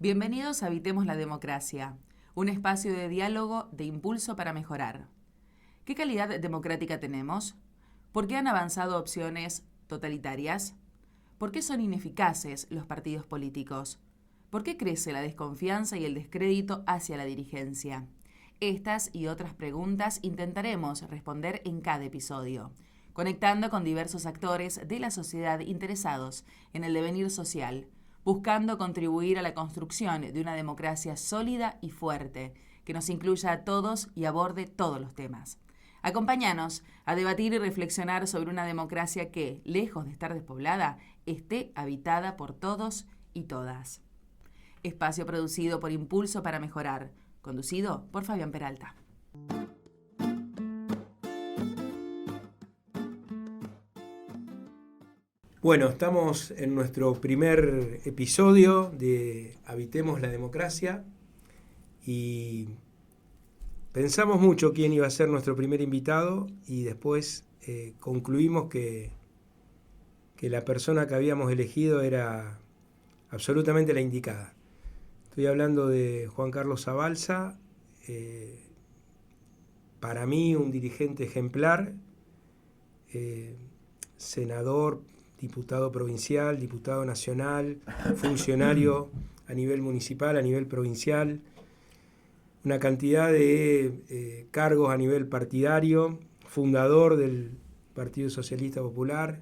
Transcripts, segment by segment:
Bienvenidos a Habitemos la Democracia, un espacio de diálogo de impulso para mejorar. ¿Qué calidad democrática tenemos? ¿Por qué han avanzado opciones totalitarias? ¿Por qué son ineficaces los partidos políticos? ¿Por qué crece la desconfianza y el descrédito hacia la dirigencia? Estas y otras preguntas intentaremos responder en cada episodio, conectando con diversos actores de la sociedad interesados en el devenir social, buscando contribuir a la construcción de una democracia sólida y fuerte, que nos incluya a todos y aborde todos los temas. Acompáñanos a debatir y reflexionar sobre una democracia que, lejos de estar despoblada, esté habitada por todos y todas. Espacio producido por Impulso para Mejorar, conducido por Fabián Peralta. Bueno, estamos en nuestro primer episodio de Habitemos la Democracia y pensamos mucho quién iba a ser nuestro primer invitado y después concluimos que la persona que habíamos elegido era absolutamente la indicada. Estoy hablando de Juan Carlos Zabalza, para mí un dirigente ejemplar, senador, diputado provincial, diputado nacional, funcionario a nivel municipal, a nivel provincial, una cantidad de cargos a nivel partidario, fundador del Partido Socialista Popular,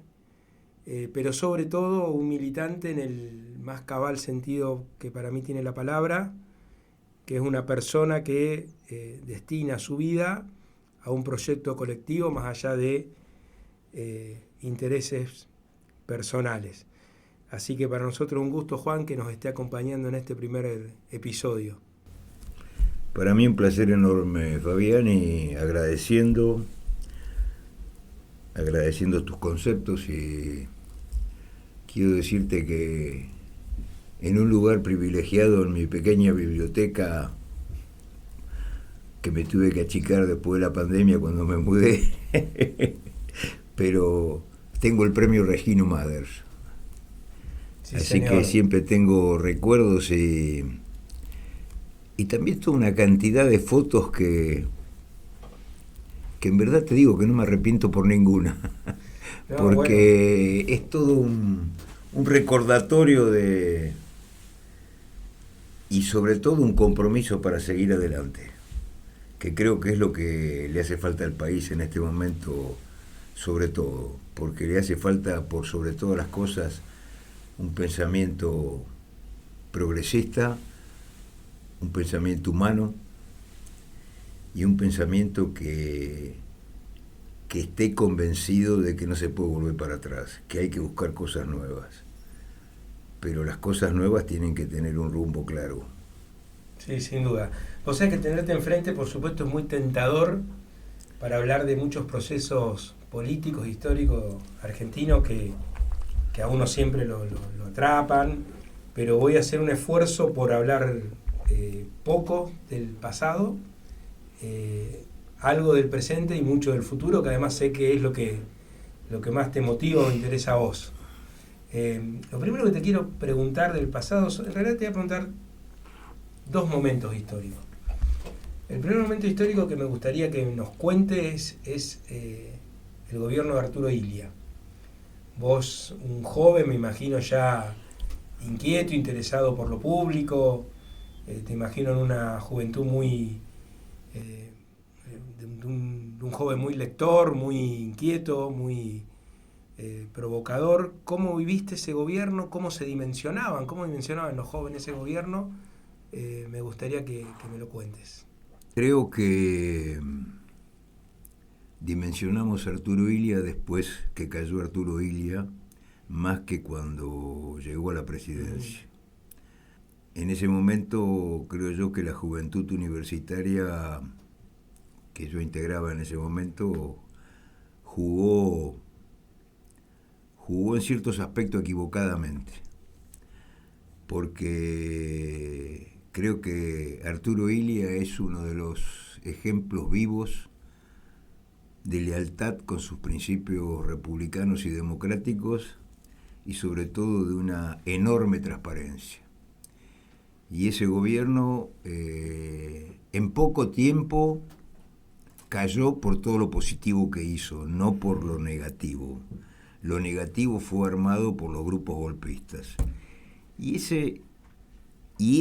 pero sobre todo un militante en el más cabal sentido que para mí tiene la palabra, que es una persona que destina su vida a un proyecto colectivo más allá de intereses personales. Así que para nosotros un gusto, Juan, que nos esté acompañando en este primer episodio. Para mí un placer enorme, Fabián, y agradeciendo tus conceptos, y quiero decirte que en un lugar privilegiado en mi pequeña biblioteca, que me tuve que achicar después de la pandemia cuando me mudé, pero tengo el premio Regino Mathers. Sí, así señor. Que siempre tengo recuerdos y también toda una cantidad de fotos que en verdad te digo que no me arrepiento por ninguna. No, porque bueno, es todo un recordatorio y sobre todo un compromiso para seguir adelante, que creo que es lo que le hace falta al país en este momento, sobre todo, porque le hace falta, por sobre todas las cosas, un pensamiento progresista, un pensamiento humano y un pensamiento que esté convencido de que no se puede volver para atrás, que hay que buscar cosas nuevas. Pero las cosas nuevas tienen que tener un rumbo claro. Sí, sin duda. O sea que tenerte enfrente, por supuesto, es muy tentador para hablar de muchos procesos políticos, históricos argentinos que a uno siempre lo atrapan, pero voy a hacer un esfuerzo por hablar poco del pasado, algo del presente y mucho del futuro, que además sé que es lo que más te motiva o interesa a vos. Lo primero que te quiero preguntar del pasado, en realidad te voy a preguntar dos momentos históricos. El primer momento histórico que me gustaría que nos cuentes es el gobierno de Arturo Illia. Vos, un joven, me imagino ya inquieto, interesado por lo público, te imagino en una juventud muy... de un joven muy lector, muy inquieto, muy provocador. ¿Cómo viviste ese gobierno? ¿Cómo dimensionaban los jóvenes ese gobierno? Me gustaría que me lo cuentes. Creo que dimensionamos a Arturo Illia después que cayó Arturo Illia, más que cuando llegó a la presidencia. En ese momento creo yo que la juventud universitaria que yo integraba en ese momento jugó en ciertos aspectos equivocadamente, porque creo que Arturo Illia es uno de los ejemplos vivos de lealtad con sus principios republicanos y democráticos y sobre todo de una enorme transparencia. y ese gobierno en poco tiempo cayó por todo lo positivo que hizo, no por lo negativo. Lo negativo fue armado por los grupos golpistas. Y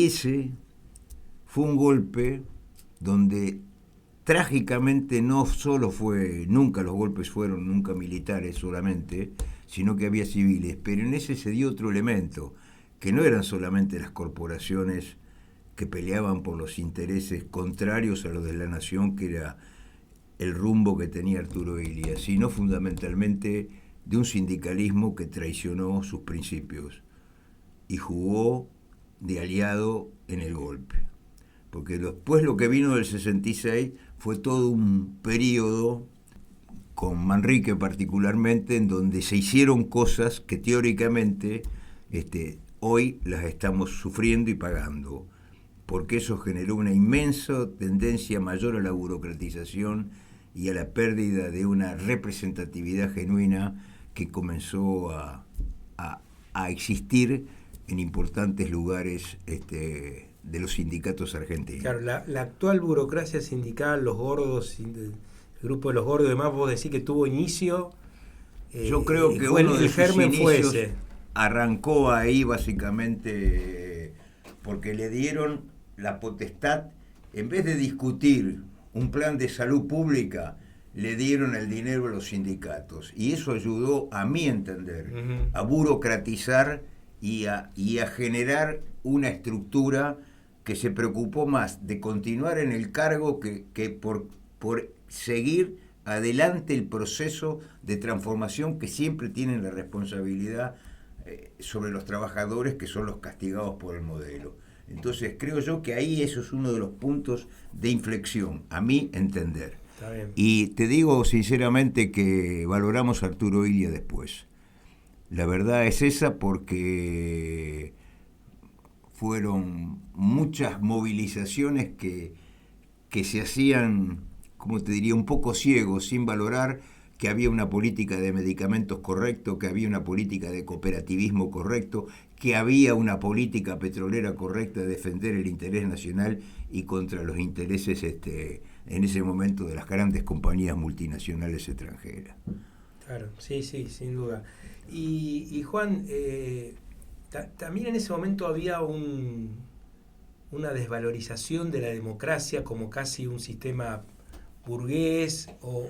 ese fue un golpe donde trágicamente no solo nunca los golpes fueron nunca militares solamente, sino que había civiles, pero en ese se dio otro elemento, que no eran solamente las corporaciones que peleaban por los intereses contrarios a los de la nación, que era el rumbo que tenía Arturo Illia, sino fundamentalmente de un sindicalismo que traicionó sus principios y jugó de aliado en el golpe. Porque después lo que vino del 66 fue todo un periodo, con Manrique particularmente, en donde se hicieron cosas que teóricamente hoy las estamos sufriendo y pagando, porque eso generó una inmensa tendencia mayor a la burocratización y a la pérdida de una representatividad genuina que comenzó a existir en importantes lugares de los sindicatos argentinos. Claro, la actual burocracia sindical, los gordos, el grupo de los gordos y demás, vos decís que tuvo inicio. Yo creo que uno de sus inicios arrancó ahí básicamente porque le dieron la potestad, en vez de discutir un plan de salud pública, le dieron el dinero a los sindicatos. Y eso ayudó, a mi entender, a burocratizar y a generar una estructura que se preocupó más de continuar en el cargo que por seguir adelante el proceso de transformación que siempre tienen la responsabilidad sobre los trabajadores, que son los castigados por el modelo. Entonces creo yo que ahí eso es uno de los puntos de inflexión, a mi entender. Está bien. Y te digo sinceramente que valoramos a Arturo Illia después. La verdad es esa, porque fueron muchas movilizaciones que se hacían, como te diría, un poco ciegos, sin valorar que había una política de medicamentos correcto, que había una política de cooperativismo correcto, que había una política petrolera correcta de defender el interés nacional y contra los intereses en ese momento de las grandes compañías multinacionales extranjeras. Claro, sí, sin duda. Y Juan, también en ese momento había una desvalorización de la democracia como casi un sistema burgués, o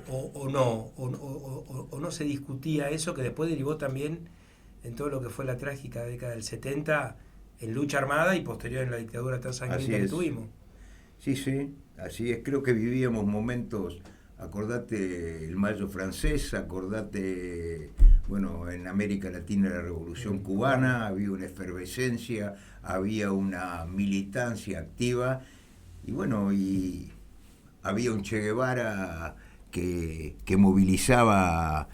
no se discutía eso, que después derivó también en todo lo que fue la trágica década del 70, en lucha armada y posterior en la dictadura tan sangrienta que tuvimos. Sí, así es. Creo que vivíamos momentos, acordate el Mayo francés, acordate, bueno, en América Latina la Revolución Cubana, había una efervescencia, había una militancia activa, y bueno, y había un Che Guevara que movilizaba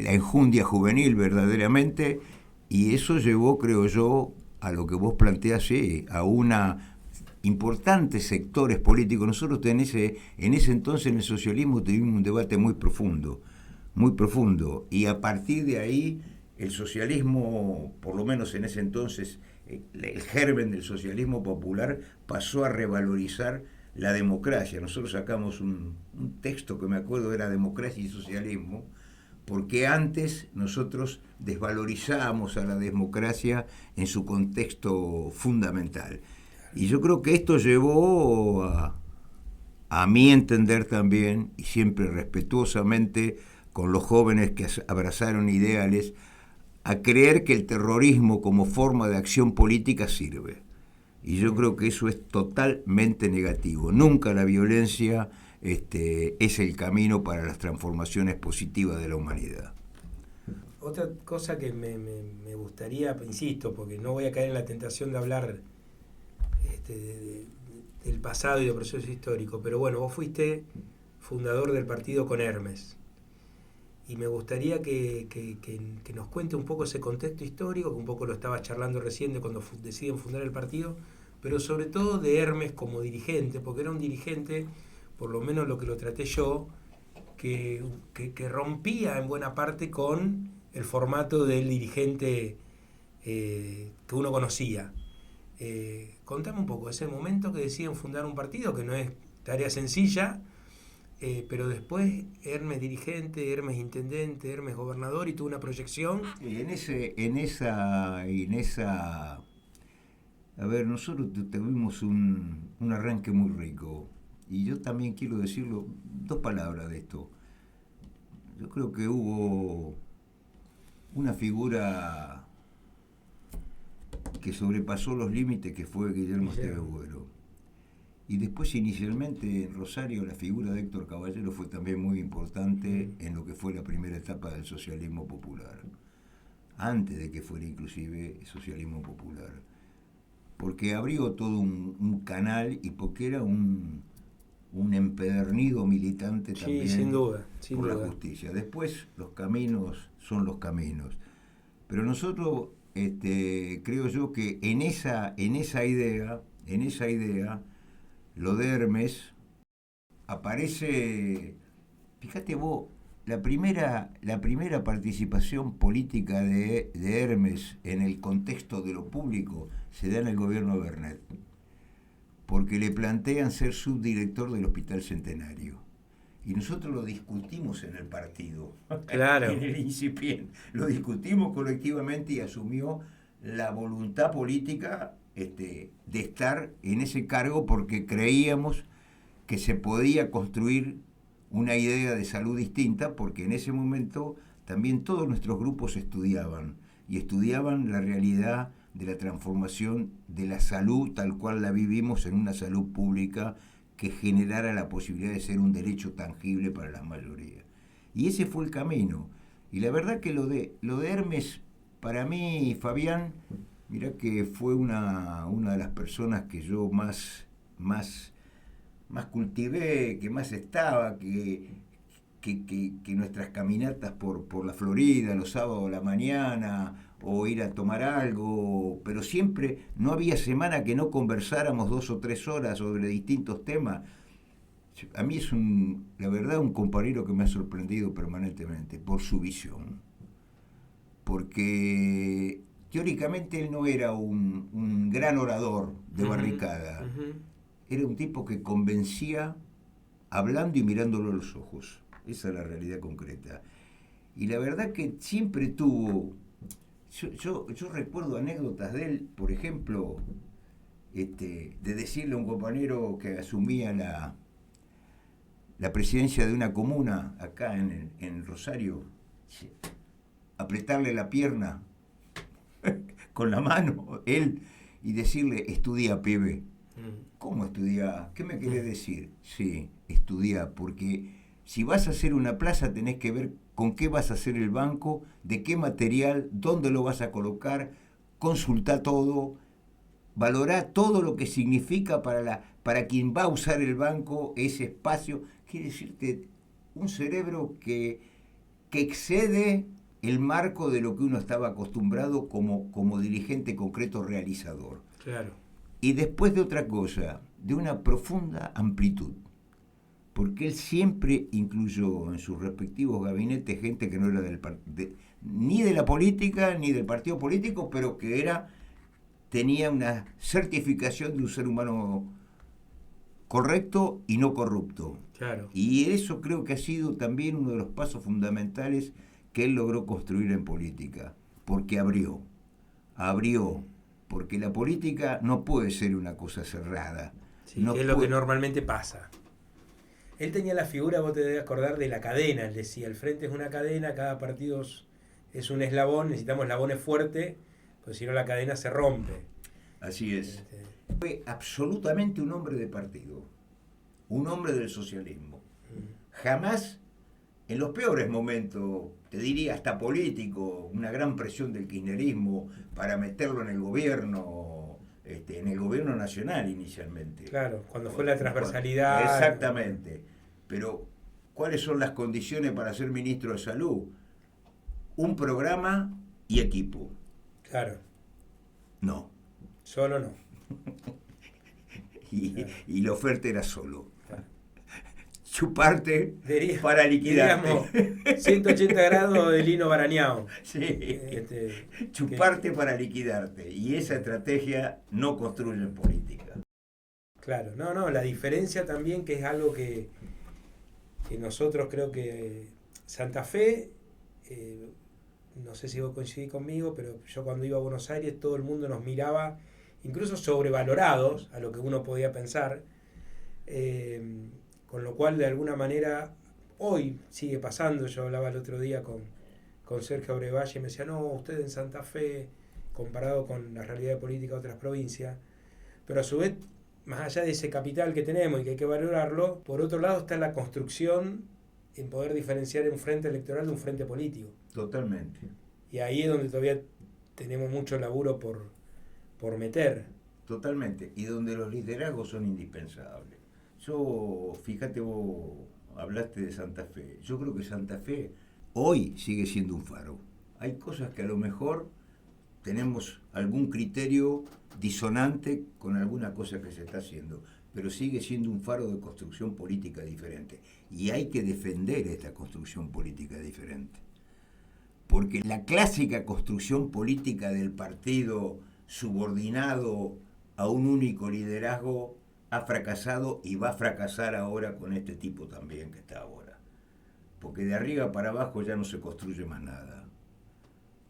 la enjundia juvenil verdaderamente, y eso llevó, creo yo, a lo que vos planteás, sí, a una importantes sectores políticos. Nosotros en ese entonces en el socialismo tuvimos un debate muy profundo, y a partir de ahí el socialismo, por lo menos en ese entonces, el germen del socialismo popular pasó a revalorizar la democracia. Nosotros sacamos un texto que me acuerdo era Democracia y Socialismo, porque antes nosotros desvalorizábamos a la democracia en su contexto fundamental. Y yo creo que esto llevó a mi entender también, y siempre respetuosamente con los jóvenes que abrazaron ideales, a creer que el terrorismo como forma de acción política sirve. Y yo creo que eso es totalmente negativo. Nunca la violencia es el camino para las transformaciones positivas de la humanidad. Otra cosa que me gustaría, insisto, porque no voy a caer en la tentación de hablar del pasado y del proceso histórico, pero bueno, vos fuiste fundador del partido con Hermes, y me gustaría que nos cuente un poco ese contexto histórico, que un poco lo estabas charlando recién de cuando deciden fundar el partido, pero sobre todo de Hermes como dirigente, porque era un dirigente, por lo menos lo que lo traté yo, que rompía en buena parte con el formato del dirigente que uno conocía. Contame un poco, ese momento que deciden fundar un partido, que no es tarea sencilla, pero después Hermes dirigente, Hermes intendente, Hermes gobernador, y tuvo una proyección. Y en esa, a ver, nosotros tuvimos un arranque muy rico. Y yo también quiero decirlo, dos palabras de esto. Yo creo que hubo una figura que sobrepasó los límites, que fue Guillermo Esteves Agüero. Y después, inicialmente, en Rosario, la figura de Héctor Caballero fue también muy importante en lo que fue la primera etapa del socialismo popular, antes de que fuera inclusive socialismo popular, porque abrió todo un canal y porque era un empedernido militante también, sin duda, por la justicia. Después los caminos son los caminos, pero nosotros creo yo que en esa idea lo de Hermes aparece. Fíjate vos, la primera participación política de Hermes en el contexto de lo público se da en el gobierno de Bernet, porque le plantean ser subdirector del Hospital Centenario. Y nosotros lo discutimos en el partido, claro. En el incipiente. Lo discutimos colectivamente y asumió la voluntad política de estar en ese cargo, porque creíamos que se podía construir una idea de salud distinta, porque en ese momento también todos nuestros grupos estudiaban la realidad de la transformación de la salud tal cual la vivimos en una salud pública que generara la posibilidad de ser un derecho tangible para la mayoría. Y ese fue el camino. Y la verdad que lo de Hermes, para mí, Fabián, mirá que fue una de las personas que yo más cultivé, que más estaba, que nuestras caminatas por la Florida, los sábados a la mañana, o ir a tomar algo, pero siempre no había semana que no conversáramos 2 o 3 horas sobre distintos temas. A mí es la verdad un compañero que me ha sorprendido permanentemente por su visión, porque teóricamente él no era un gran orador de barricada, era un tipo que convencía hablando y mirándolo a los ojos. Esa es la realidad concreta. Y la verdad que siempre tuvo. Yo recuerdo anécdotas de él, por ejemplo, de decirle a un compañero que asumía la presidencia de una comuna acá en Rosario, apretarle la pierna con la mano, él, y decirle: estudia, pibe. ¿Cómo estudiar? ¿Qué me querés decir? Sí, estudiar, porque si vas a hacer una plaza tenés que ver con qué vas a hacer el banco, de qué material, dónde lo vas a colocar, consultá todo, valorá todo lo que significa para quien va a usar el banco ese espacio. Quiere decirte, un cerebro que excede el marco de lo que uno estaba acostumbrado como dirigente concreto realizador. Claro. Y después de otra cosa, de una profunda amplitud, porque él siempre incluyó en sus respectivos gabinetes gente que no era ni de la política ni del partido político, pero que tenía una certificación de un ser humano correcto y no corrupto. Claro. Y eso creo que ha sido también uno de los pasos fundamentales que él logró construir en política, porque abrió, porque la política no puede ser una cosa cerrada. Sí, no es lo que normalmente pasa. Él tenía la figura, vos te debes acordar, de la cadena. Él decía: el frente es una cadena, cada partido es un eslabón, necesitamos eslabones fuertes, porque si no la cadena se rompe. Así es. Fue absolutamente un hombre de partido, un hombre del socialismo. Jamás, en los peores momentos, te diría hasta político, una gran presión del kirchnerismo para meterlo en el gobierno nacional inicialmente. Claro, cuando fue la transversalidad. Exactamente. Pero, ¿cuáles son las condiciones para ser ministro de Salud? Un programa y equipo. Claro. No. Solo no. Y la oferta era solo. Claro. chuparte para liquidarte. Diríamos 180 grados de Lino Barañao. Sí, chuparte para liquidarte. Y esa estrategia no construye política. Claro, no, la diferencia también que es algo que nosotros creo que Santa Fe, no sé si vos coincidís conmigo, pero yo cuando iba a Buenos Aires todo el mundo nos miraba, incluso sobrevalorados a lo que uno podía pensar, con lo cual de alguna manera hoy sigue pasando. Yo hablaba el otro día con Sergio Abrevalle y me decía, no, usted en Santa Fe, comparado con la realidad política de otras provincias, pero a su vez, más allá de ese capital que tenemos y que hay que valorarlo, por otro lado está la construcción en poder diferenciar un frente electoral de un frente político. Totalmente. Y ahí es donde todavía tenemos mucho laburo por meter. Totalmente. Y donde los liderazgos son indispensables. Fíjate, vos hablaste de Santa Fe. Yo creo que Santa Fe hoy sigue siendo un faro. Hay cosas que a lo mejor tenemos algún criterio disonante con alguna cosa que se está haciendo, pero sigue siendo un faro de construcción política diferente. Y hay que defender esta construcción política diferente. Porque la clásica construcción política del partido subordinado a un único liderazgo ha fracasado y va a fracasar ahora con este tipo también que está ahora. Porque de arriba para abajo ya no se construye más nada.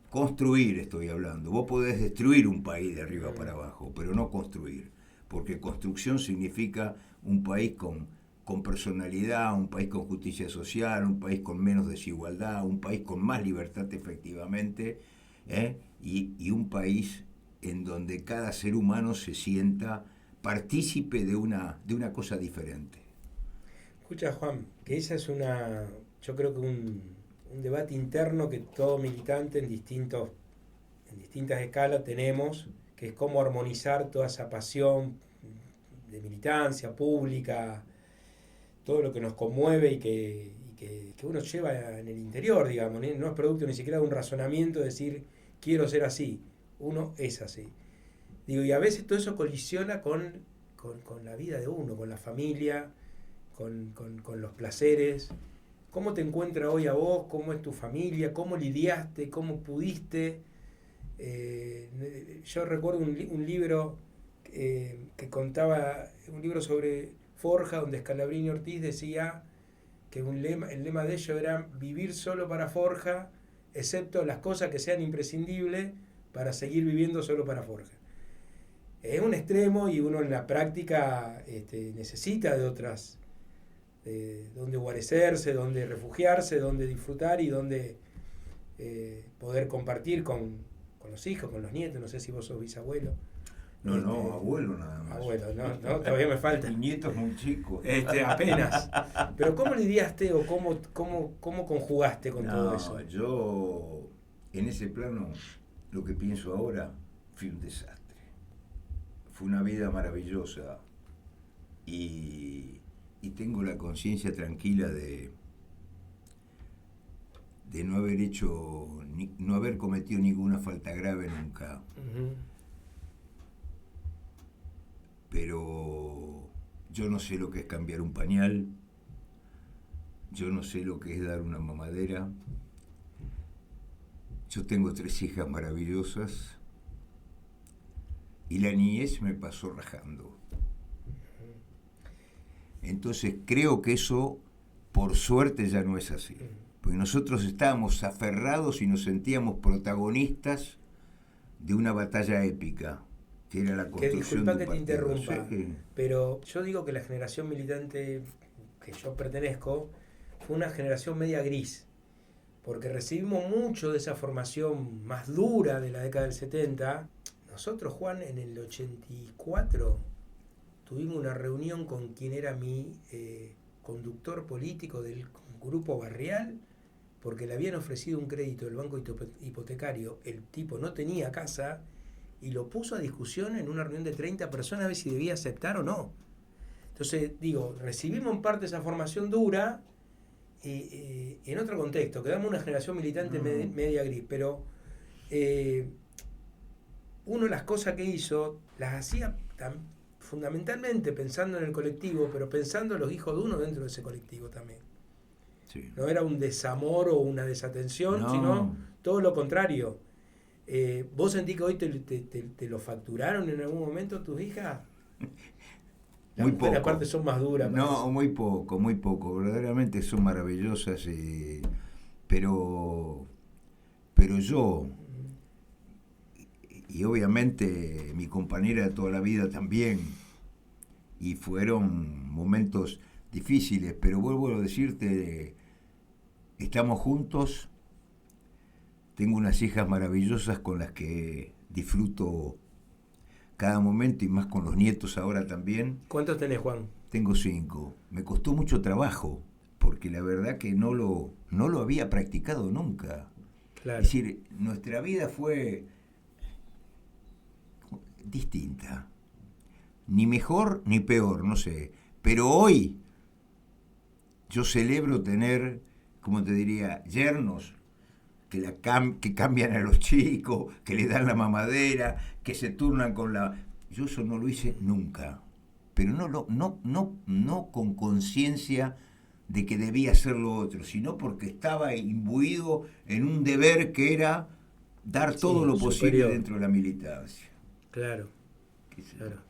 Construir estoy hablando. Vos podés destruir un país de arriba para abajo, pero no construir. Porque construcción significa un país con personalidad, un país con justicia social, un país con menos desigualdad, un país con más libertad efectivamente, y un país en donde cada ser humano se sienta partícipe de una cosa diferente. Escucha, Juan, que esa es yo creo que un debate interno que todo militante en distintas escalas tenemos, que es cómo armonizar toda esa pasión de militancia pública, todo lo que nos conmueve y que uno lleva en el interior, digamos, no es producto ni siquiera de un razonamiento de decir quiero ser así, uno es así. Digo, y a veces todo eso colisiona con la vida de uno, con la familia, con los placeres. ¿Cómo te encuentra hoy a vos? ¿Cómo es tu familia? ¿Cómo lidiaste? ¿Cómo pudiste? Yo recuerdo un libro que contaba, un libro sobre Forja, donde Scalabrini Ortiz decía que el lema de ellos era vivir solo para Forja, excepto las cosas que sean imprescindibles para seguir viviendo solo para Forja. Es un extremo y uno en la práctica necesita de otras, donde guarecerse, donde refugiarse, donde disfrutar y donde poder compartir con los hijos, con los nietos. No sé si vos sos bisabuelo. No, abuelo nada más. Abuelo, no, todavía me falta. Y nietos muy chicos. Apenas. Pero ¿cómo lidiaste o cómo conjugaste con todo eso? Yo, en ese plano, lo que pienso ahora, fui un desastre. Fue una vida maravillosa y tengo la conciencia tranquila de no haber cometido ninguna falta grave nunca. Uh-huh. Pero yo no sé lo que es cambiar un pañal, yo no sé lo que es dar una mamadera. Yo tengo 3 hijas maravillosas y la niñez me pasó rajando. Entonces creo que eso, por suerte, ya no es así. Porque nosotros estábamos aferrados y nos sentíamos protagonistas de una batalla épica, que era la construcción de un partido. Que disculpa que te interrumpa, sí. Pero yo digo que la generación militante que yo pertenezco fue una generación media gris, porque recibimos mucho de esa formación más dura de la década del 70. Nosotros, Juan, en el 84 tuvimos una reunión con quien era mi conductor político del grupo barrial, porque le habían ofrecido un crédito del banco hipotecario, el tipo no tenía casa y lo puso a discusión en una reunión de 30 personas a ver si debía aceptar o no. Entonces, digo, recibimos en parte esa formación dura en otro contexto, quedamos una generación militante media gris, pero uno de las cosas que hizo las hacía fundamentalmente pensando en el colectivo, pero pensando en los hijos de uno dentro de ese colectivo también. Sí. No era un desamor o una desatención, No. sino todo lo contrario. ¿Vos sentís que hoy te lo facturaron en algún momento tus hijas? Muy Las mujeres poco. aparte son más duras. No, parece. muy poco. Verdaderamente son maravillosas, pero yo, y obviamente mi compañera de toda la vida también, y fueron momentos difíciles, pero vuelvo a decirte, estamos juntos, tengo unas hijas maravillosas con las que disfruto cada momento y más con los nietos ahora también. ¿Cuántos tenés, Juan? Tengo 5. Me costó mucho trabajo, porque la verdad que no lo había practicado nunca. Claro. Es decir, nuestra vida fue distinta. Ni mejor ni peor, no sé. Pero hoy yo celebro tener, como te diría, yernos que cambian a los chicos, que le dan la mamadera, que se turnan con la... Yo eso no lo hice nunca, pero no con conciencia de que debía hacer lo otro, sino porque estaba imbuido en un deber que era dar todo lo posible superior. dentro de la militancia. Claro, claro.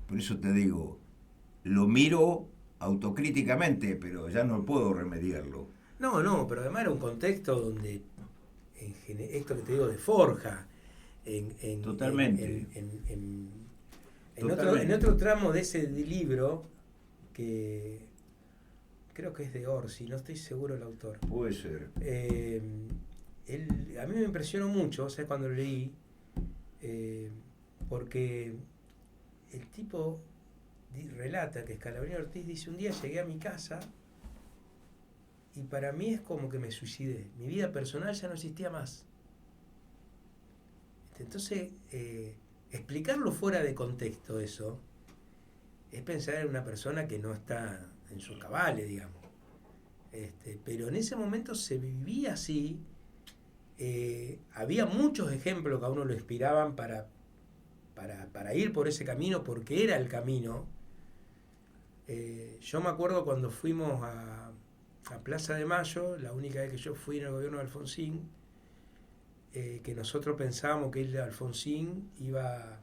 Por eso te digo, lo miro autocríticamente, pero ya no puedo remediarlo. No, pero además era un contexto donde, esto que te digo, de forja. Totalmente. En otro tramo de ese libro, que creo que es de Orsi, no estoy seguro el autor. Puede ser. A mí me impresionó mucho, o sea, cuando lo leí, porque el tipo relata que Scalabrini Ortiz dice: un día llegué a mi casa y para mí es como que me suicidé. Mi vida personal ya no existía más. Entonces, explicarlo fuera de contexto eso, es pensar en una persona que no está en sus cabales, digamos. Pero en ese momento se vivía así. Había muchos ejemplos que a uno lo inspiraban para ir por ese camino, porque era el camino. Yo me acuerdo cuando fuimos a Plaza de Mayo, la única vez que yo fui en el gobierno de Alfonsín, que nosotros pensábamos que Alfonsín iba a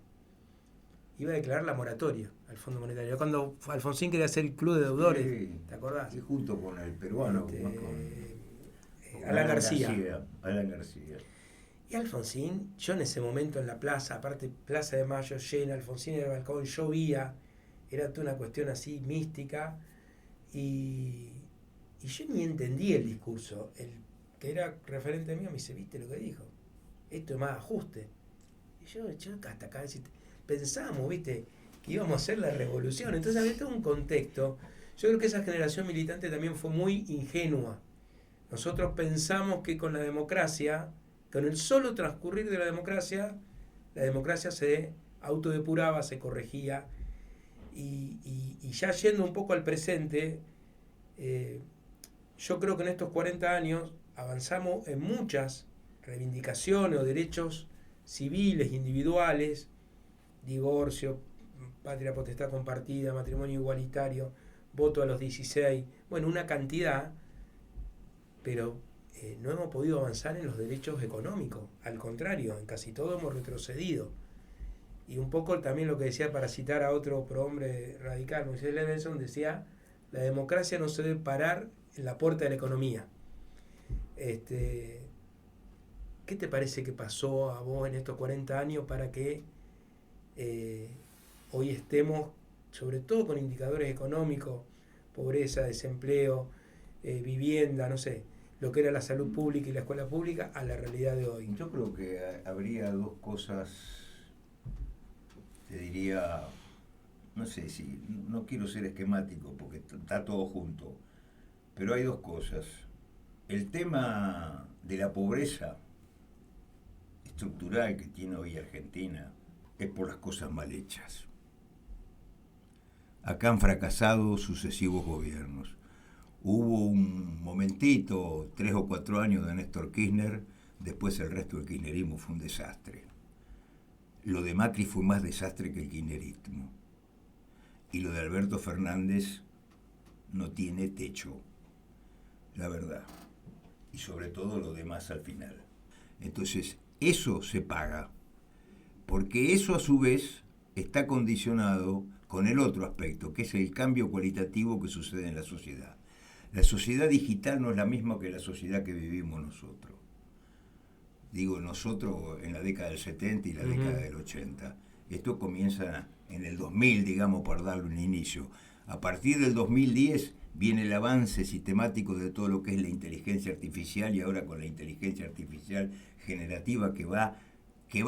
declarar la moratoria al Fondo Monetario. Cuando Alfonsín quería hacer el club de deudores, Sí, ¿te acordás? y junto con el peruano, con Alan García. Alan García. Y Alfonsín, yo en ese momento en la plaza, aparte Plaza de Mayo llena, Alfonsín en el balcón, llovía, era toda una cuestión así mística, y yo ni entendí el discurso. El que era referente mío me dice: ¿viste lo que dijo? Esto es más ajuste. Y yo hasta acá pensábamos, ¿viste?, que íbamos a hacer la revolución. Entonces había todo un contexto. Yo creo que esa generación militante también fue muy ingenua. Nosotros pensamos que con la democracia, con el solo transcurrir de la democracia se autodepuraba, se corregía. Y ya yendo un poco al presente, yo creo que en estos 40 años avanzamos en muchas reivindicaciones o derechos civiles, individuales, divorcio, patria potestad compartida, matrimonio igualitario, voto a los 16, bueno, una cantidad, pero no hemos podido avanzar en los derechos económicos. Al contrario, en casi todo hemos retrocedido. Y un poco también lo que decía, para citar a otro prohombre radical, Moisés Levenson, decía: la democracia no se debe parar en la puerta de la economía. ¿Qué te parece que pasó a vos en estos 40 años para que hoy estemos, sobre todo con indicadores económicos, pobreza, desempleo, vivienda, no sé, lo que era la salud pública y la escuela pública, a la realidad de hoy? Yo creo que habría dos cosas, te diría, no sé si, no quiero ser esquemático porque está todo junto, pero hay dos cosas. El tema de la pobreza estructural que tiene hoy Argentina es por las cosas mal hechas. Acá han fracasado sucesivos gobiernos. Hubo un momentito, 3 o 4 años de Néstor Kirchner, después el resto del kirchnerismo fue un desastre. Lo de Macri fue más desastre que el kirchnerismo. Y lo de Alberto Fernández no tiene techo, la verdad. Y sobre todo lo demás al final. Entonces, eso se paga. Porque eso a su vez está condicionado con el otro aspecto, que es el cambio cualitativo que sucede en la sociedad. La sociedad digital no es la misma que la sociedad que vivimos nosotros. Digo nosotros en la década del 70 y la década del 80. Esto comienza en el 2000, digamos, por darle un inicio. A partir del 2010 viene el avance sistemático de todo lo que es la inteligencia artificial, y ahora con la inteligencia artificial generativa que va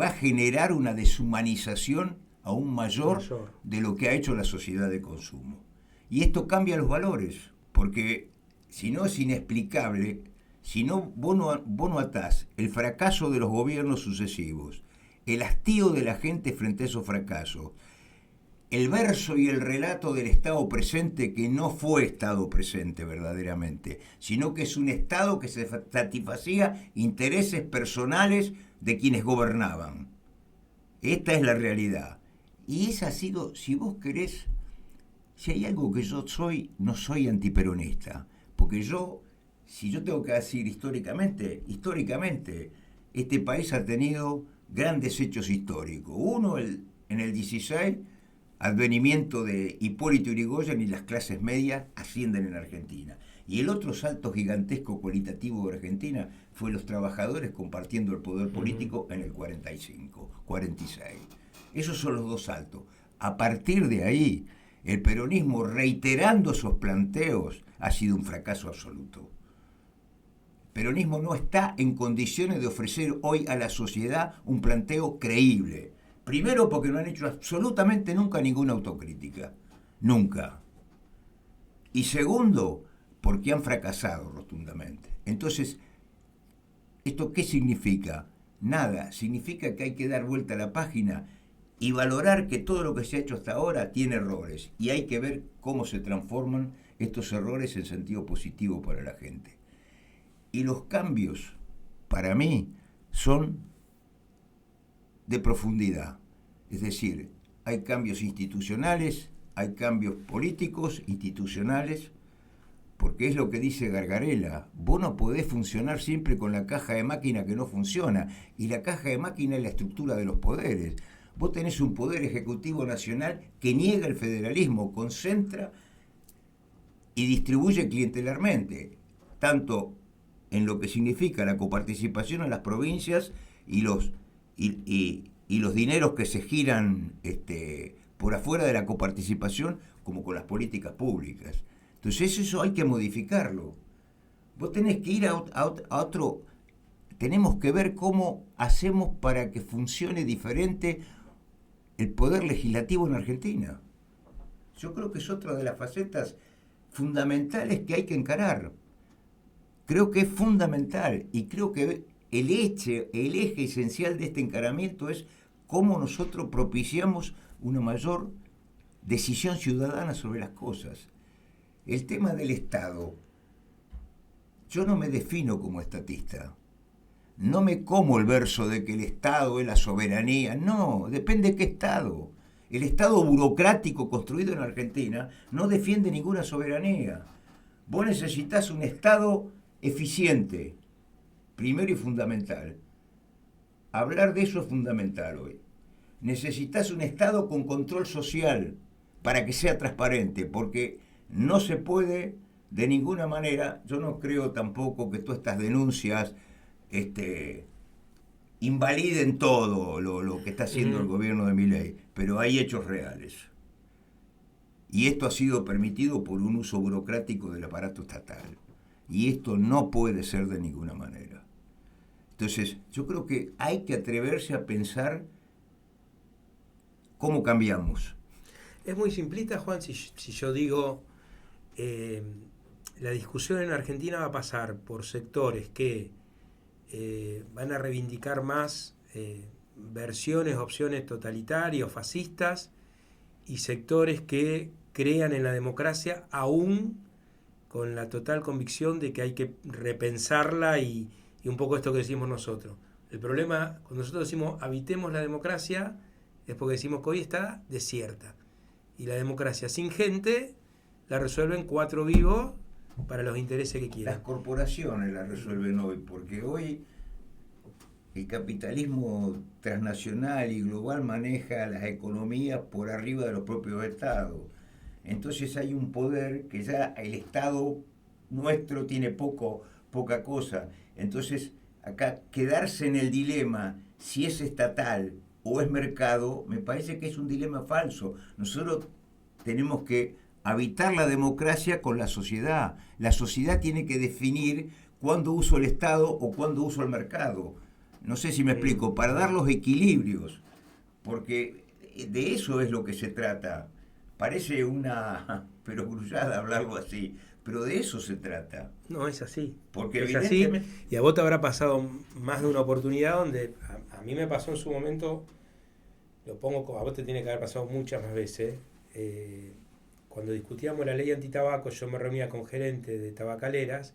a generar una deshumanización aún mayor de lo que ha hecho la sociedad de consumo. Y esto cambia los valores, porque si no es inexplicable, si no vos no atás el fracaso de los gobiernos sucesivos, el hastío de la gente frente a esos fracasos, el verso y el relato del Estado presente, que no fue Estado presente verdaderamente, sino que es un Estado que se satisfacía intereses personales de quienes gobernaban. Esta es la realidad. Y esa ha sido, si vos querés, si hay algo que yo soy, no soy antiperonista, porque si yo tengo que decir históricamente, este país ha tenido grandes hechos históricos. Uno, en el 16, advenimiento de Hipólito Yrigoyen, y las clases medias ascienden en Argentina. Y el otro salto gigantesco cualitativo de Argentina fue los trabajadores compartiendo el poder político en el 45, 46. Esos son los dos saltos. A partir de ahí, el peronismo, reiterando esos planteos, ha sido un fracaso absoluto. El peronismo no está en condiciones de ofrecer hoy a la sociedad un planteo creíble. Primero, porque no han hecho absolutamente nunca ninguna autocrítica. Nunca. Y segundo, porque han fracasado rotundamente. Entonces, ¿esto qué significa? Nada. Significa que hay que dar vuelta a la página y valorar que todo lo que se ha hecho hasta ahora tiene errores. Y hay que ver cómo se transforman estos errores en sentido positivo para la gente. Y los cambios, para mí, son de profundidad. Es decir, hay cambios institucionales, hay cambios políticos, institucionales, porque es lo que dice Gargarella: vos no podés funcionar siempre con la caja de máquina que no funciona, y la caja de máquina es la estructura de los poderes. Vos tenés un poder ejecutivo nacional que niega el federalismo, concentra y distribuye clientelarmente, tanto en lo que significa la coparticipación en las provincias y los dineros que se giran por afuera de la coparticipación, como con las políticas públicas. Entonces eso hay que modificarlo. Vos tenés que ir a otro. Tenemos que ver cómo hacemos para que funcione diferente el poder legislativo en Argentina. Yo creo que es otra de las facetas fundamentales que hay que encarar. Creo que es fundamental, y creo que el eje esencial de este encaramiento es cómo nosotros propiciamos una mayor decisión ciudadana sobre las cosas. El tema del Estado, yo no me defino como estatista. No me como el verso de que el Estado es la soberanía. No, depende de qué Estado. El Estado burocrático construido en Argentina no defiende ninguna soberanía. Vos necesitas un Estado eficiente, primero y fundamental. Hablar de eso es fundamental hoy. Necesitas un Estado con control social para que sea transparente, porque no se puede de ninguna manera. Yo no creo tampoco que todas estas denuncias invaliden todo lo que está haciendo el gobierno de Milei, pero hay hechos reales. Y esto ha sido permitido por un uso burocrático del aparato estatal. Y esto no puede ser de ninguna manera. Entonces, yo creo que hay que atreverse a pensar cómo cambiamos. Es muy simplista, Juan, si yo digo, la discusión en Argentina va a pasar por sectores que van a reivindicar más versiones, opciones totalitarias, fascistas, y sectores que crean en la democracia aún con la total convicción de que hay que repensarla y un poco esto que decimos nosotros. El problema, cuando nosotros decimos habitemos la democracia, es porque decimos que hoy está desierta. Y la democracia sin gente la resuelven 4 vivos para los intereses que quieran. Las corporaciones la resuelven hoy, porque hoy el capitalismo transnacional y global maneja las economías por arriba de los propios estados. Entonces hay un poder que ya el Estado nuestro tiene poca cosa. Entonces acá quedarse en el dilema si es estatal o es mercado, me parece que es un dilema falso. Nosotros tenemos que habitar la democracia con la sociedad. La sociedad tiene que definir cuándo uso el Estado o cuándo uso el mercado. No sé si me explico, para dar los equilibrios, porque de eso es lo que se trata. Parece una perogrullada hablarlo así, pero de eso se trata. No, es así. Porque es así. Y a vos te habrá pasado más de una oportunidad donde a mí me pasó en su momento, lo pongo, a vos te tiene que haber pasado muchas más veces. Cuando discutíamos la ley antitabaco, yo me reunía con gerentes de tabacaleras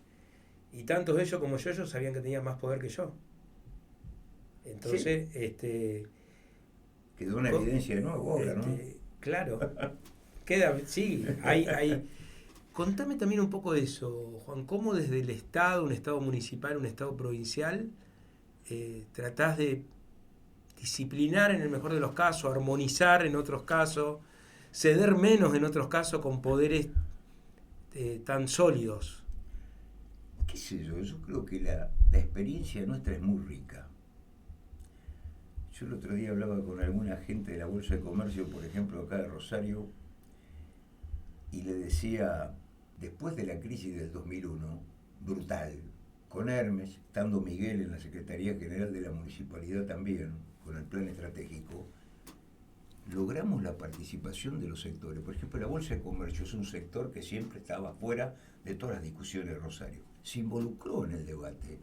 y tantos de ellos como yo sabían que tenían más poder que yo. Entonces, sí. Quedó una evidencia de nuevo, ¿no? Claro. Queda, sí, hay. Contame también un poco de eso, Juan, cómo desde el Estado, un Estado municipal, un Estado provincial, tratás de disciplinar en el mejor de los casos, armonizar en otros casos, ceder menos en otros casos con poderes tan sólidos. ¿Qué sé yo? Yo creo que la experiencia nuestra es muy rica. Yo el otro día hablaba con alguna gente de la Bolsa de Comercio, por ejemplo, acá de Rosario, y le decía, después de la crisis del 2001, brutal, con Hermes, estando Miguel en la Secretaría General de la Municipalidad también, con el plan estratégico, logramos la participación de los sectores. Por ejemplo, la Bolsa de Comercio es un sector que siempre estaba fuera de todas las discusiones de Rosario. Se involucró en el debate.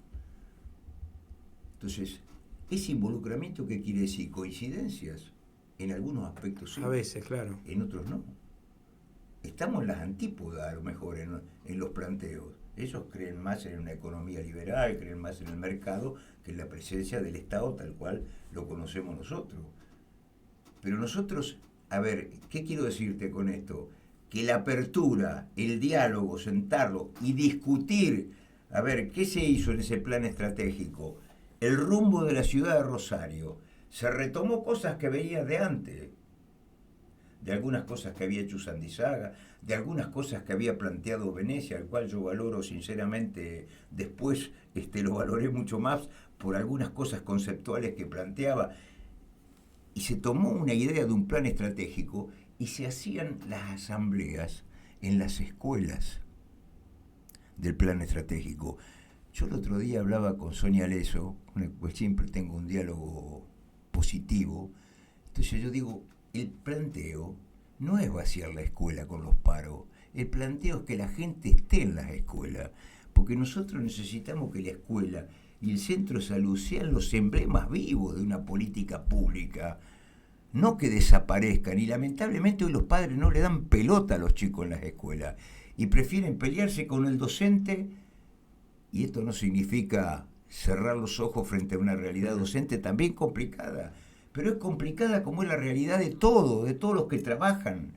Entonces, ese involucramiento, ¿qué quiere decir? Coincidencias. En algunos aspectos sí. A veces, claro. En otros no. Estamos en las antípodas, a lo mejor, en los planteos. Ellos creen más en una economía liberal, creen más en el mercado, que en la presencia del Estado tal cual lo conocemos nosotros. Pero nosotros, a ver, ¿qué quiero decirte con esto? Que la apertura, el diálogo, sentarlo y discutir, a ver, ¿qué se hizo en ese plan estratégico? El rumbo de la ciudad de Rosario. Se retomó cosas que venían de antes, de algunas cosas que había hecho Sandizaga, de algunas cosas que había planteado Venecia, al cual yo valoro sinceramente, después lo valoré mucho más por algunas cosas conceptuales que planteaba. Y se tomó una idea de un plan estratégico y se hacían las asambleas en las escuelas del plan estratégico. Yo el otro día hablaba con Sonia Leso, pues siempre tengo un diálogo positivo. Entonces yo digo, el planteo no es vaciar la escuela con los paros, el planteo es que la gente esté en las escuelas, porque nosotros necesitamos que la escuela y el centro de salud sean los emblemas vivos de una política pública, no que desaparezcan. Y lamentablemente hoy los padres no le dan pelota a los chicos en las escuelas y prefieren pelearse con el docente, y esto no significa cerrar los ojos frente a una realidad docente también complicada, pero es complicada como es la realidad de todos los que trabajan.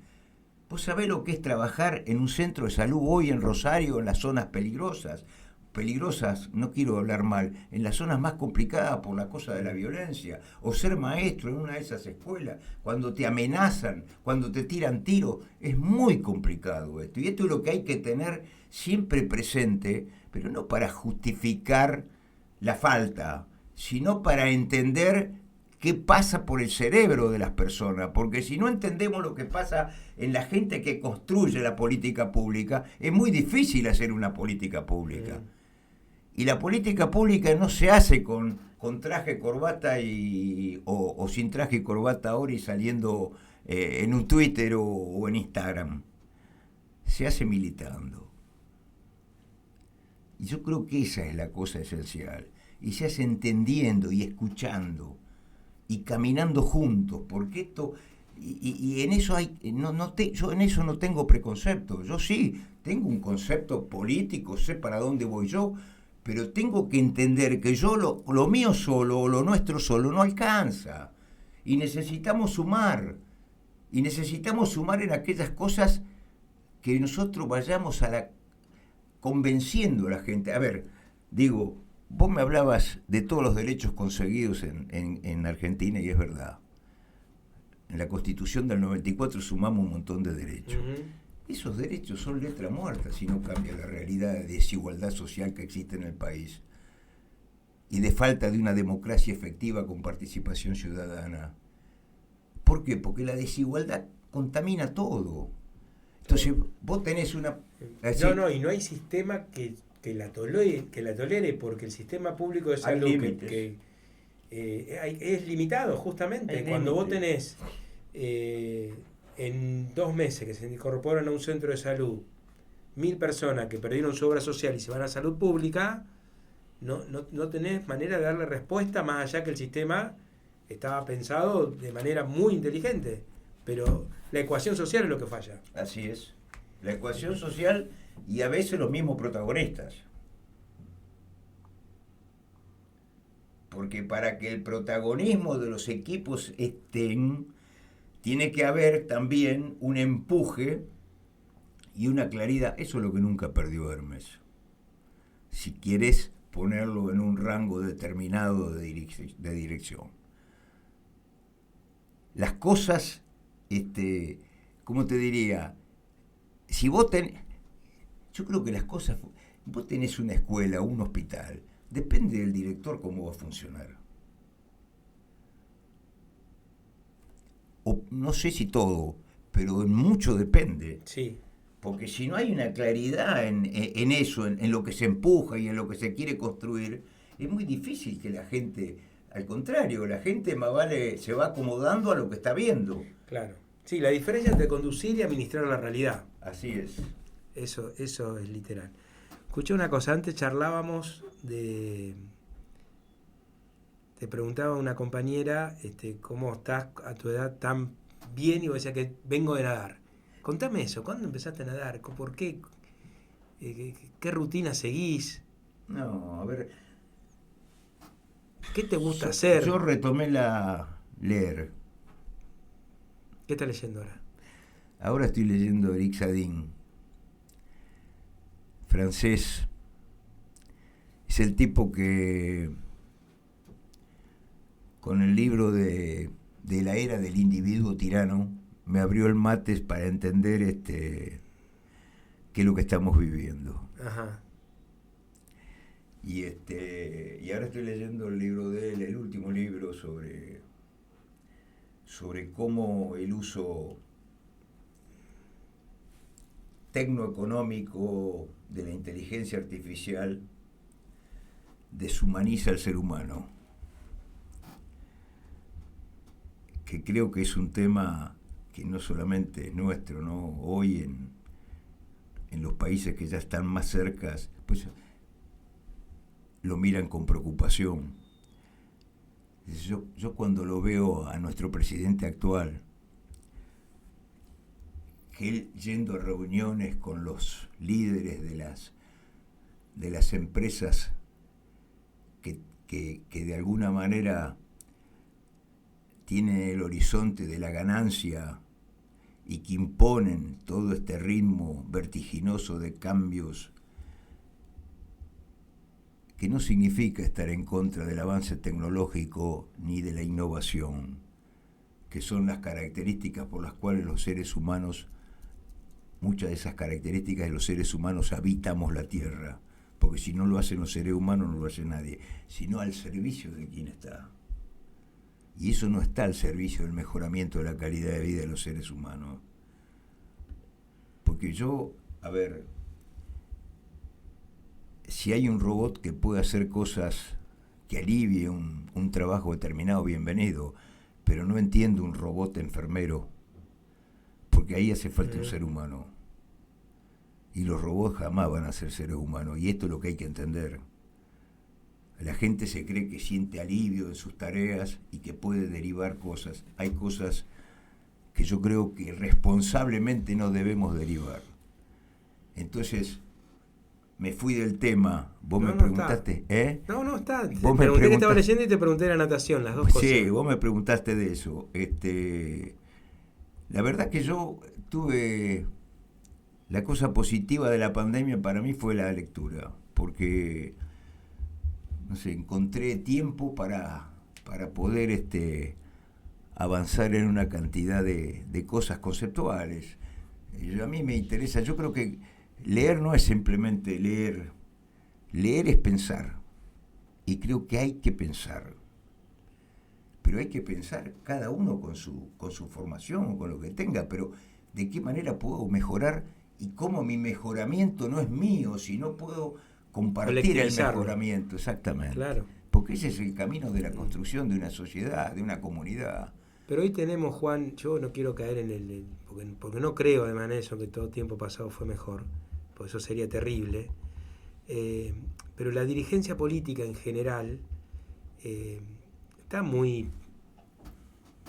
¿Vos sabés lo que es trabajar en un centro de salud hoy en Rosario, en las zonas peligrosas? Peligrosas, no quiero hablar mal, en las zonas más complicadas por la cosa de la violencia, o ser maestro en una de esas escuelas, cuando te amenazan, cuando te tiran tiros, es muy complicado esto. Y esto es lo que hay que tener siempre presente, pero no para justificar la falta, sino para entender qué pasa por el cerebro de las personas, porque si no entendemos lo que pasa en la gente que construye la política pública, es muy difícil hacer una política pública. Y la política pública no se hace con traje, corbata o sin traje y corbata ahora y saliendo en un Twitter o en Instagram. Se hace militando. Y yo creo que esa es la cosa esencial. Y se hace entendiendo y escuchando y caminando juntos, porque esto, y en eso yo en eso no tengo preconceptos. Yo sí tengo un concepto político, sé para dónde voy yo, pero tengo que entender que yo lo mío solo o lo nuestro solo no alcanza, y necesitamos sumar. Y necesitamos sumar en aquellas cosas que nosotros vayamos convenciendo a la gente. A ver, digo, vos me hablabas de todos los derechos conseguidos en Argentina, y es verdad. En la Constitución del 94 sumamos un montón de derechos. Esos derechos son letra muerta si no cambia la realidad de desigualdad social que existe en el país y de falta de una democracia efectiva con participación ciudadana. ¿Por qué? Porque la desigualdad contamina todo. Entonces, vos tenés una... y no hay sistema que la tolere, porque el sistema público de salud es limitado, justamente. Cuando vos tenés en 2 meses que se incorporan a un centro de salud 1.000 personas que perdieron su obra social y se van a salud pública, no tenés manera de darle respuesta, más allá que el sistema estaba pensado de manera muy inteligente, pero la ecuación social es lo que falla. Así es, la ecuación social y a veces los mismos protagonistas. Porque para que el protagonismo de los equipos estén, tiene que haber también un empuje y una claridad. Eso es lo que nunca perdió Hermes. Si quieres ponerlo en un rango determinado de dirección. Las cosas, ¿cómo te diría? Si vos yo creo que las cosas, vos tenés una escuela, un hospital, depende del director cómo va a funcionar. O no sé si todo, pero en mucho depende. Sí. Porque si no hay una claridad en eso, en lo que se empuja y en lo que se quiere construir, es muy difícil que la gente... Al contrario, la gente más vale se va acomodando a lo que está viendo. Claro. Sí, la diferencia entre conducir y administrar la realidad. Así es. Eso es literal. Escuché una cosa, antes charlábamos te preguntaba una compañera cómo estás a tu edad tan bien, y vos decías que vengo de nadar. Contame eso, ¿cuándo empezaste a nadar? ¿Por qué? ¿Qué rutina seguís? No, a ver... ¿Qué te gusta hacer? Yo retomé leer. ¿Qué estás leyendo ahora? Ahora estoy leyendo Eric Sadin, francés. Es el tipo que, con el libro de la era del individuo tirano, me abrió el mates para entender qué es lo que estamos viviendo. Ajá. Y ahora estoy leyendo el libro de él, el último libro sobre cómo el uso tecnoeconómico de la inteligencia artificial deshumaniza al ser humano. Que creo que es un tema que no solamente es nuestro, ¿no? Hoy en los países que ya están más cercas, pues lo miran con preocupación. Yo cuando lo veo a nuestro presidente actual, que él yendo a reuniones con los líderes de las empresas que de alguna manera tienen el horizonte de la ganancia y que imponen todo este ritmo vertiginoso de cambios, que no significa estar en contra del avance tecnológico ni de la innovación, que son las características por las cuales los seres humanos, muchas de esas características de los seres humanos habitamos la Tierra, porque si no lo hacen los seres humanos no lo hace nadie, sino al servicio de quien está. Y eso no está al servicio del mejoramiento de la calidad de vida de los seres humanos. Porque si hay un robot que puede hacer cosas que alivie un trabajo determinado, bienvenido, pero no entiendo un robot enfermero, porque ahí hace falta un ser humano. Y los robots jamás van a ser seres humanos, y esto es lo que hay que entender. La gente se cree que siente alivio en sus tareas y que puede derivar cosas. Hay cosas que yo creo que responsablemente no debemos derivar. Entonces, me fui del tema. Vos me preguntaste, está. No, está. Te Vos pregunté qué estaba leyendo y te pregunté de la natación, las dos cosas. Sí, vos me preguntaste de eso. La verdad que yo tuve... La cosa positiva de la pandemia para mí fue la lectura, porque, no sé, encontré tiempo para poder avanzar en una cantidad de cosas conceptuales. A mí me interesa, yo creo que leer no es simplemente leer, leer es pensar, y creo que hay que pensar, pero hay que pensar cada uno con su formación, con lo que tenga, pero de qué manera puedo mejorar y cómo mi mejoramiento no es mío, sino puedo compartir el mejoramiento, exactamente. Claro. Porque ese es el camino de la construcción de una sociedad, de una comunidad. Pero hoy tenemos, Juan, yo no quiero caer en porque no creo además en eso, que todo tiempo pasado fue mejor, porque eso sería terrible, pero la dirigencia política en general está muy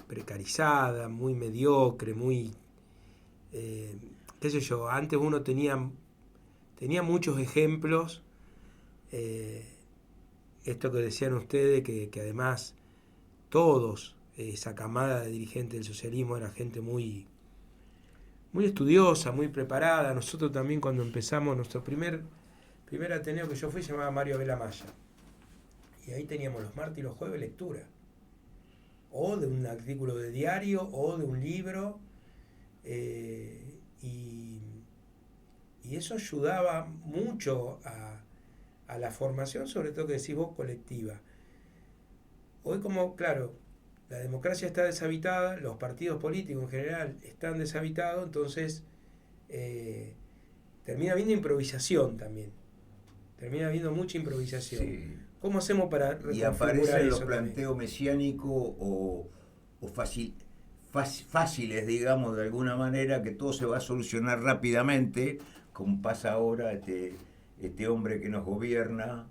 precarizada, muy mediocre, muy... qué sé yo, antes uno tenía muchos ejemplos, esto que decían ustedes, que además todos, esa camada de dirigentes del socialismo era gente muy estudiosa, muy preparada. Nosotros también cuando empezamos, nuestro primer ateneo que yo fui se llamaba Mario Abel Amaya, y ahí teníamos los martes y los jueves lectura, o de un artículo de diario, o de un libro, y eso ayudaba mucho a la formación, sobre todo que decís vos, colectiva. Hoy, como, claro, la democracia está deshabitada, los partidos políticos en general están deshabitados, entonces termina habiendo improvisación también. Termina habiendo mucha improvisación. Sí. ¿Cómo hacemos para reconfigurar y aparecen los eso planteos mesiánicos o fáciles, digamos, de alguna manera, que todo se va a solucionar rápidamente, como pasa ahora este hombre que nos gobierna,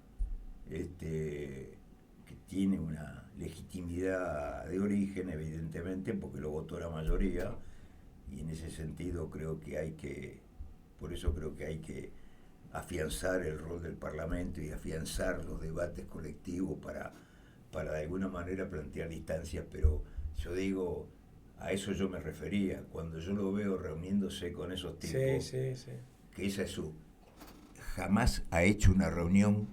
que tiene una legitimidad de origen, evidentemente, porque lo votó la mayoría, y en ese sentido por eso creo que hay que afianzar el rol del Parlamento y afianzar los debates colectivos para de alguna manera plantear distancias, pero yo digo, a eso yo me refería, cuando yo lo veo reuniéndose con esos tipos, sí. que esa es jamás ha hecho una reunión,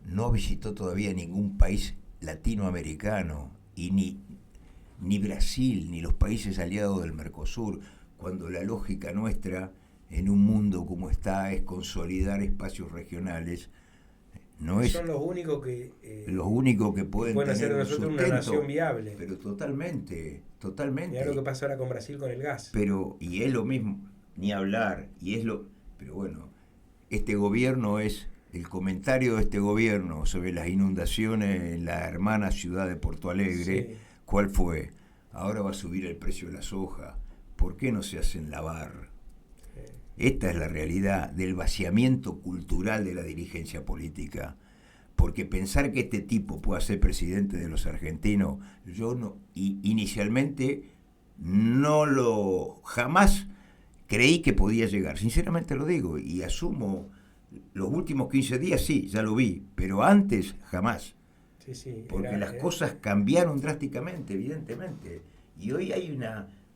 no visitó todavía ningún país latinoamericano, y ni Brasil, ni los países aliados del Mercosur, cuando la lógica nuestra en un mundo como está es consolidar espacios regionales. Son los únicos que pueden hacer tener de un nosotros sustento, una nación viable. pero totalmente. Mirá lo que pasó ahora con Brasil con el gas. Y es lo mismo, ni hablar, pero bueno, este gobierno el comentario de este gobierno sobre las inundaciones en la hermana ciudad de Porto Alegre, sí. ¿Cuál fue? Ahora va a subir el precio de la soja, ¿por qué no se hacen lavar? Esta es la realidad del vaciamiento cultural de la dirigencia política. Porque pensar que este tipo pueda ser presidente de los argentinos, yo no, inicialmente jamás creí que podía llegar. Sinceramente lo digo, y asumo, los últimos 15 días sí, ya lo vi, pero antes jamás. Sí, porque las cosas cambiaron drásticamente, evidentemente. Y hoy hay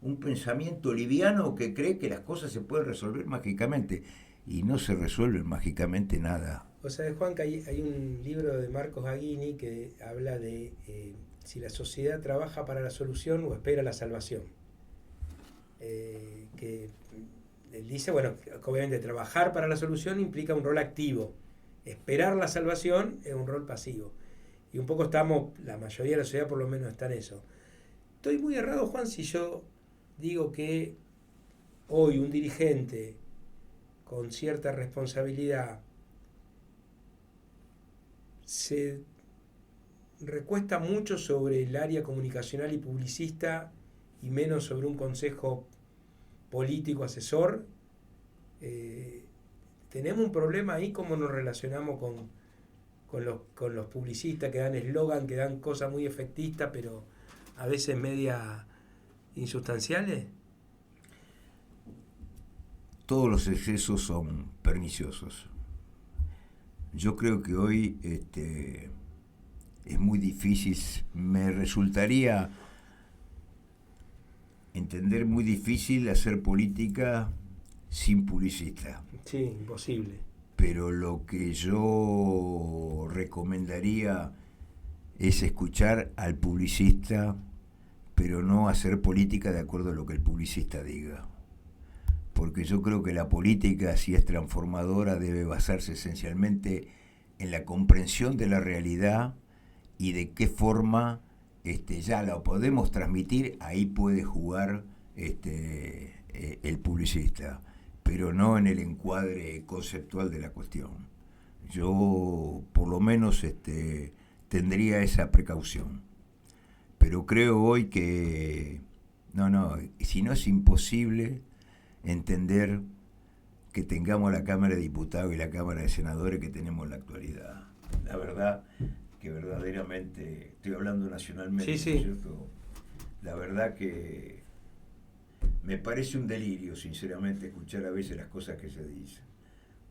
un pensamiento liviano que cree que las cosas se pueden resolver mágicamente, y no se resuelve mágicamente nada. O sea, Juan, que hay un libro de Marcos Aguini que habla de si la sociedad trabaja para la solución o espera la salvación. Que él dice, bueno, obviamente trabajar para la solución implica un rol activo. Esperar la salvación es un rol pasivo. Y un poco la mayoría de la sociedad por lo menos está en eso. Estoy muy errado, Juan, si yo digo que hoy un dirigente con cierta responsabilidad se recuesta mucho sobre el área comunicacional y publicista y menos sobre un consejo político asesor. Tenemos un problema ahí, cómo nos relacionamos con los publicistas que dan eslogan, que dan cosas muy efectistas, pero a veces media insustanciales. Todos los excesos son perniciosos. Yo creo que hoy es muy difícil, me resultaría entender muy difícil hacer política sin publicista. Sí, imposible. Pero lo que yo recomendaría es escuchar al publicista, pero no hacer política de acuerdo a lo que el publicista diga. Porque yo creo que la política, si es transformadora, debe basarse esencialmente en la comprensión de la realidad y de qué forma ya la podemos transmitir. Ahí puede jugar el publicista, pero no en el encuadre conceptual de la cuestión. Yo por lo menos tendría esa precaución. Pero creo hoy que si no es imposible entender que tengamos la Cámara de Diputados y la Cámara de Senadores que tenemos en la actualidad. La verdad que verdaderamente, estoy hablando nacionalmente, sí, ¿no es cierto? La verdad que me parece un delirio, sinceramente, escuchar a veces las cosas que se dicen,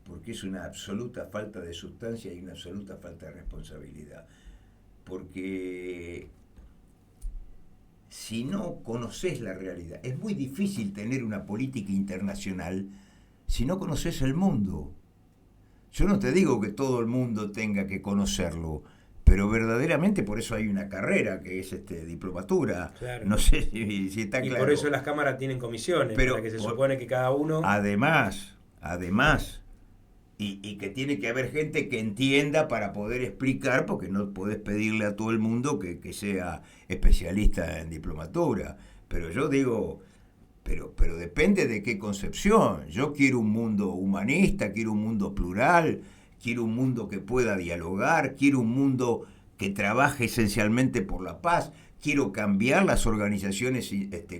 porque es una absoluta falta de sustancia y una absoluta falta de responsabilidad. Porque si no conoces la realidad, es muy difícil tener una política internacional si no conoces el mundo. Yo no te digo que todo el mundo tenga que conocerlo, pero verdaderamente por eso hay una carrera que es diplomatura. Claro. No sé si está claro. Y por eso las cámaras tienen comisiones, pero para que se supone que cada uno... Además, y que tiene que haber gente que entienda para poder explicar, porque no podés pedirle a todo el mundo que sea especialista en diplomatura. Pero yo digo, pero depende de qué concepción. Yo quiero un mundo humanista, quiero un mundo plural, quiero un mundo que pueda dialogar, quiero un mundo que trabaje esencialmente por la paz. Quiero cambiar las organizaciones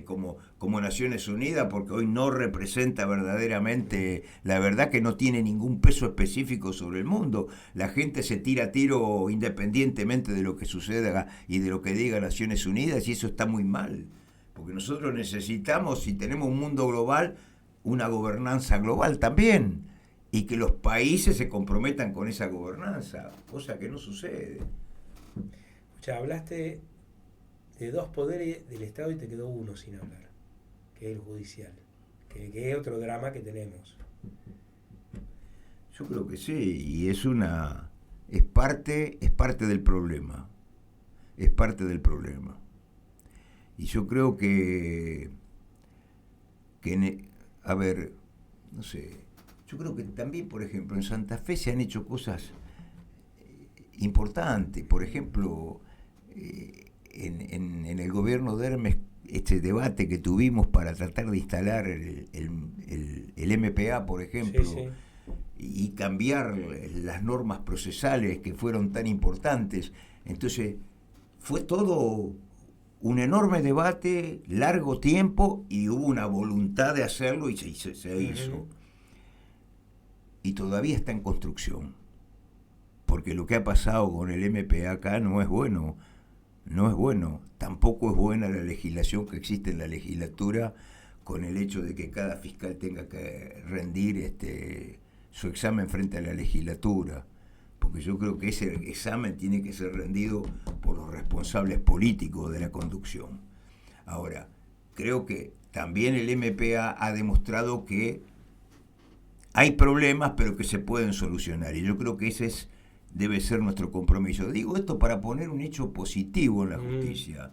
como Naciones Unidas, porque hoy no representa verdaderamente, la verdad que no tiene ningún peso específico sobre el mundo. La gente se tira a tiro independientemente de lo que suceda y de lo que diga Naciones Unidas, y eso está muy mal. Porque nosotros necesitamos, si tenemos un mundo global, una gobernanza global también, y que los países se comprometan con esa gobernanza, cosa que no sucede. O sea, hablaste de dos poderes del Estado y te quedó uno sin hablar, que es el judicial, que es otro drama que tenemos. Yo creo que sí, y es parte del problema, es parte del problema. Y yo creo que a ver, no sé, yo creo que también, por ejemplo, en Santa Fe se han hecho cosas importantes. Por ejemplo, en el gobierno de Hermes, este debate que tuvimos para tratar de instalar el MPA, por ejemplo, sí. Y cambiar las normas procesales que fueron tan importantes. Entonces, fue todo un enorme debate, largo tiempo, y hubo una voluntad de hacerlo y se hizo. Y todavía está en construcción, porque lo que ha pasado con el MPA acá no es bueno. Tampoco es buena la legislación que existe en la legislatura, con el hecho de que cada fiscal tenga que rendir su examen frente a la legislatura, porque yo creo que ese examen tiene que ser rendido por los responsables políticos de la conducción. Ahora, creo que también el MPA ha demostrado que hay problemas, pero que se pueden solucionar, y yo creo que ese debe ser nuestro compromiso. Digo esto para poner un hecho positivo en la justicia.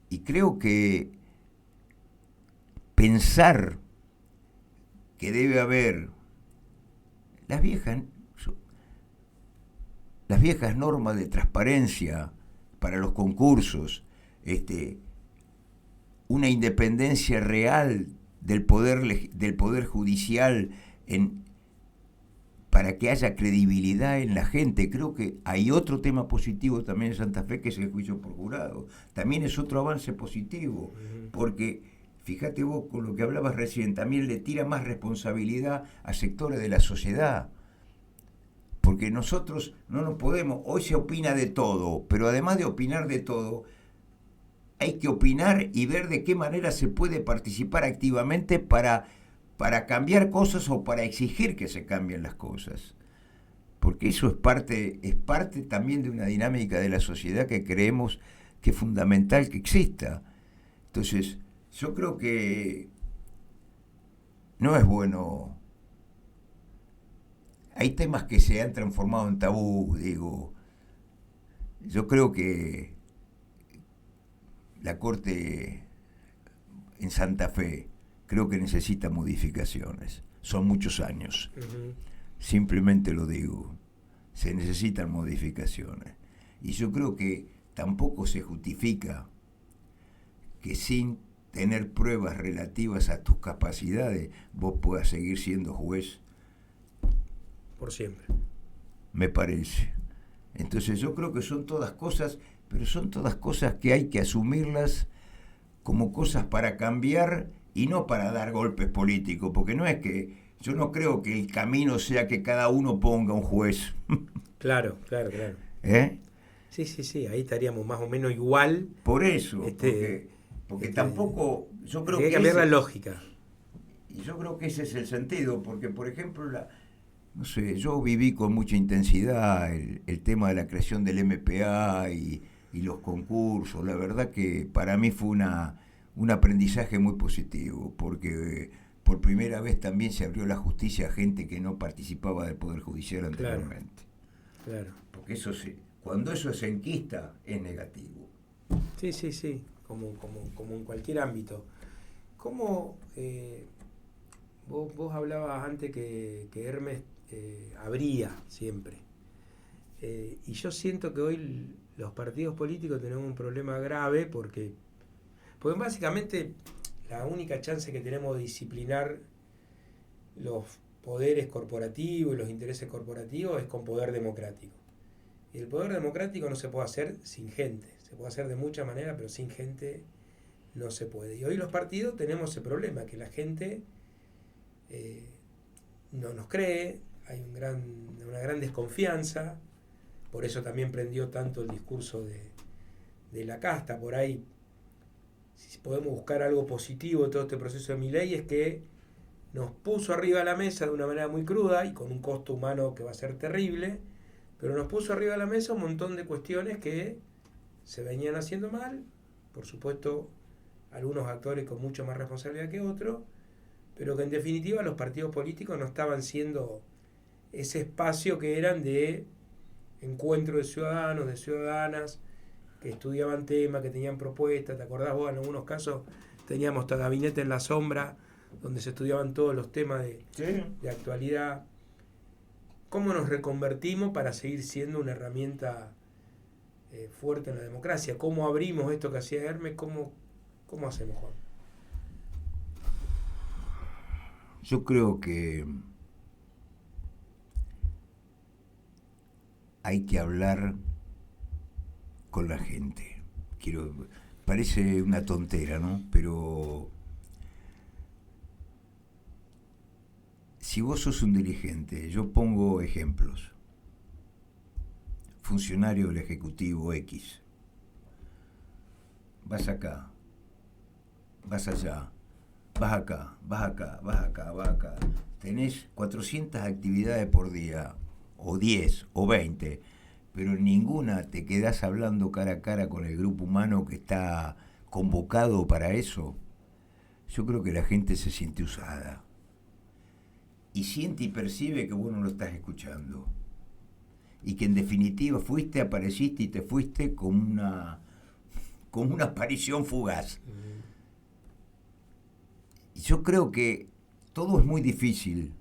Y creo que pensar que debe haber las viejas normas de transparencia para los concursos, una independencia real del poder judicial para que haya credibilidad en la gente. Creo que hay otro tema positivo también en Santa Fe, que es el juicio por jurado. También es otro avance positivo, porque fíjate vos con lo que hablabas recién, también le tira más responsabilidad a sectores de la sociedad. Porque nosotros no nos podemos, hoy se opina de todo, pero además de opinar de todo, hay que opinar y ver de qué manera se puede participar activamente para cambiar cosas o para exigir que se cambien las cosas. Porque eso es parte también de una dinámica de la sociedad que creemos que es fundamental que exista. Entonces, yo creo que no es bueno. Hay temas que se han transformado en tabú, digo. Yo creo que la Corte en Santa Fe creo que necesita modificaciones. Son muchos años. Ujú. Simplemente lo digo. Se necesitan modificaciones. Y yo creo que tampoco se justifica que sin tener pruebas relativas a tus capacidades vos puedas seguir siendo juez. Por siempre. Me parece. Entonces yo creo que son todas cosas, pero son todas cosas que hay que asumirlas como cosas para cambiar y no para dar golpes políticos, porque no es que, yo no creo que el camino sea que cada uno ponga un juez. Claro. ¿Eh? Sí, ahí estaríamos más o menos igual. Por eso, porque tampoco, yo creo Hay que que cambiar la lógica. y yo creo que ese es el sentido, porque por ejemplo, no sé, yo viví con mucha intensidad el tema de la creación del MPA y los concursos. La verdad que para mí fue un aprendizaje muy positivo, porque por primera vez también se abrió la justicia a gente que no participaba del Poder Judicial anteriormente. Claro. Porque eso cuando eso se enquista, es negativo. Sí, como en cualquier ámbito. ¿Cómo vos hablabas antes que Hermes abría siempre? Y yo siento que hoy los partidos políticos tenemos un problema grave porque básicamente la única chance que tenemos de disciplinar los poderes corporativos y los intereses corporativos es con poder democrático. Y el poder democrático no se puede hacer sin gente. Se puede hacer de muchas maneras, pero sin gente no se puede. Y hoy los partidos tenemos ese problema, que la gente no nos cree, hay una gran desconfianza, por eso también prendió tanto el discurso de la casta. Por ahí, si podemos buscar algo positivo de todo este proceso de Milei, es que nos puso arriba de la mesa de una manera muy cruda y con un costo humano que va a ser terrible, pero nos puso arriba de la mesa un montón de cuestiones que se venían haciendo mal, por supuesto algunos actores con mucho más responsabilidad que otros, pero que en definitiva los partidos políticos no estaban siendo ese espacio que eran de encuentro de ciudadanos, de ciudadanas, que estudiaban temas, que tenían propuestas. ¿Te acordás vos? En algunos casos teníamos hasta gabinete en la sombra, donde se estudiaban todos los temas de actualidad. ¿Cómo nos reconvertimos para seguir siendo una herramienta fuerte en la democracia? ¿Cómo abrimos esto que hacía Hermes? ¿Cómo hacemos, Juan? Yo creo que hay que hablar con la gente. Parece una tontera, ¿no? Pero si vos sos un dirigente, yo pongo ejemplos. Funcionario del Ejecutivo X. Vas acá, vas allá, vas acá, vas acá, vas acá, vas acá. Tenés 400 actividades por día, o 10, o 20, pero en ninguna te quedás hablando cara a cara con el grupo humano que está convocado para eso. Yo creo que la gente se siente usada. Y siente y percibe que vos no lo estás escuchando. Y que en definitiva fuiste, apareciste y te fuiste como una aparición fugaz. Y yo creo que todo es muy difícil.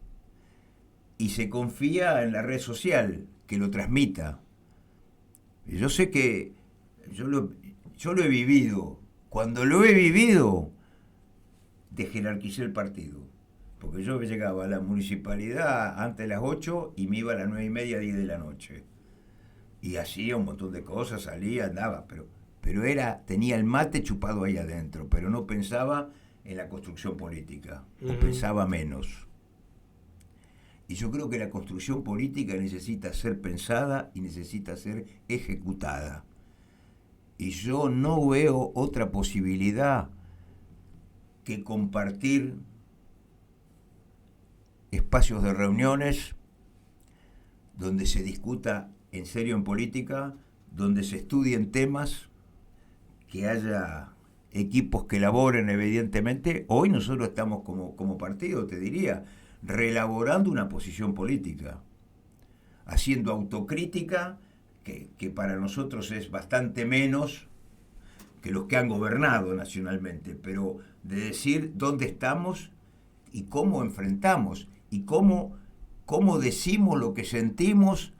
Y se confía en la red social que lo transmita. Yo sé que yo lo he vivido. Cuando lo he vivido, desjerarquicé el partido. Porque yo llegaba a la municipalidad antes de las 8 y me iba a las 9:30, 10 de la noche. Y hacía un montón de cosas, salía, andaba, pero tenía el mate chupado ahí adentro, pero no pensaba en la construcción política, o pensaba menos. Y yo creo que la construcción política necesita ser pensada y necesita ser ejecutada. Y yo no veo otra posibilidad que compartir espacios de reuniones donde se discuta en serio en política, donde se estudien temas, que haya equipos que elaboren, evidentemente. Hoy nosotros estamos como partido, te diría, reelaborando una posición política, haciendo autocrítica, que para nosotros es bastante menos que los que han gobernado nacionalmente, pero de decir dónde estamos y cómo enfrentamos y cómo decimos lo que sentimos,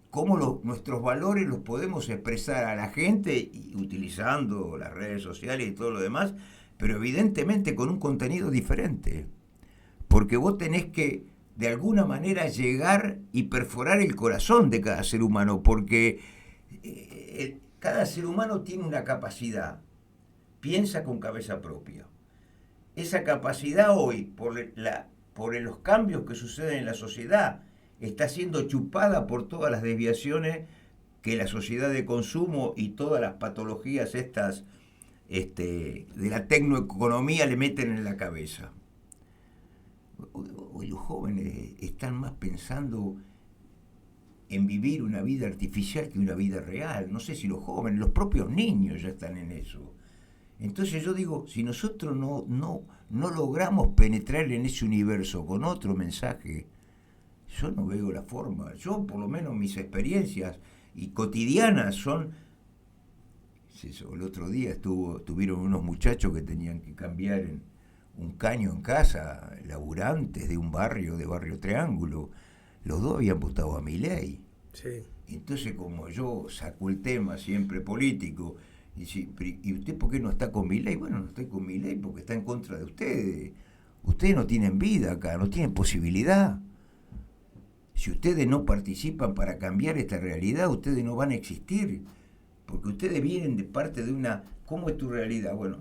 cómo nuestros valores los podemos expresar a la gente y utilizando las redes sociales y todo lo demás, pero evidentemente con un contenido diferente, porque vos tenés que de alguna manera llegar y perforar el corazón de cada ser humano, porque cada ser humano tiene una capacidad, piensa con cabeza propia. Esa capacidad hoy, por los cambios que suceden en la sociedad, está siendo chupada por todas las desviaciones que la sociedad de consumo y todas las patologías estas de la tecnoeconomía le meten en la cabeza. Hoy los jóvenes están más pensando en vivir una vida artificial que una vida real. No sé si los jóvenes, los propios niños ya están en eso. Entonces yo digo, si nosotros no logramos penetrar en ese universo con otro mensaje, yo no veo la forma. Yo, por lo menos, mis experiencias y cotidianas son... El otro día tuvieron unos muchachos que tenían que cambiar un caño en casa, laburantes de un barrio, de Barrio Triángulo. Los dos habían votado a Milei. Sí. Entonces, como yo saco el tema siempre político, ¿y usted por qué no está con Milei? Bueno, no estoy con Milei porque está en contra de ustedes. Ustedes no tienen vida acá, no tienen posibilidad. Si ustedes no participan para cambiar esta realidad, ustedes no van a existir. Porque ustedes vienen de parte de una... ¿Cómo es tu realidad? Bueno,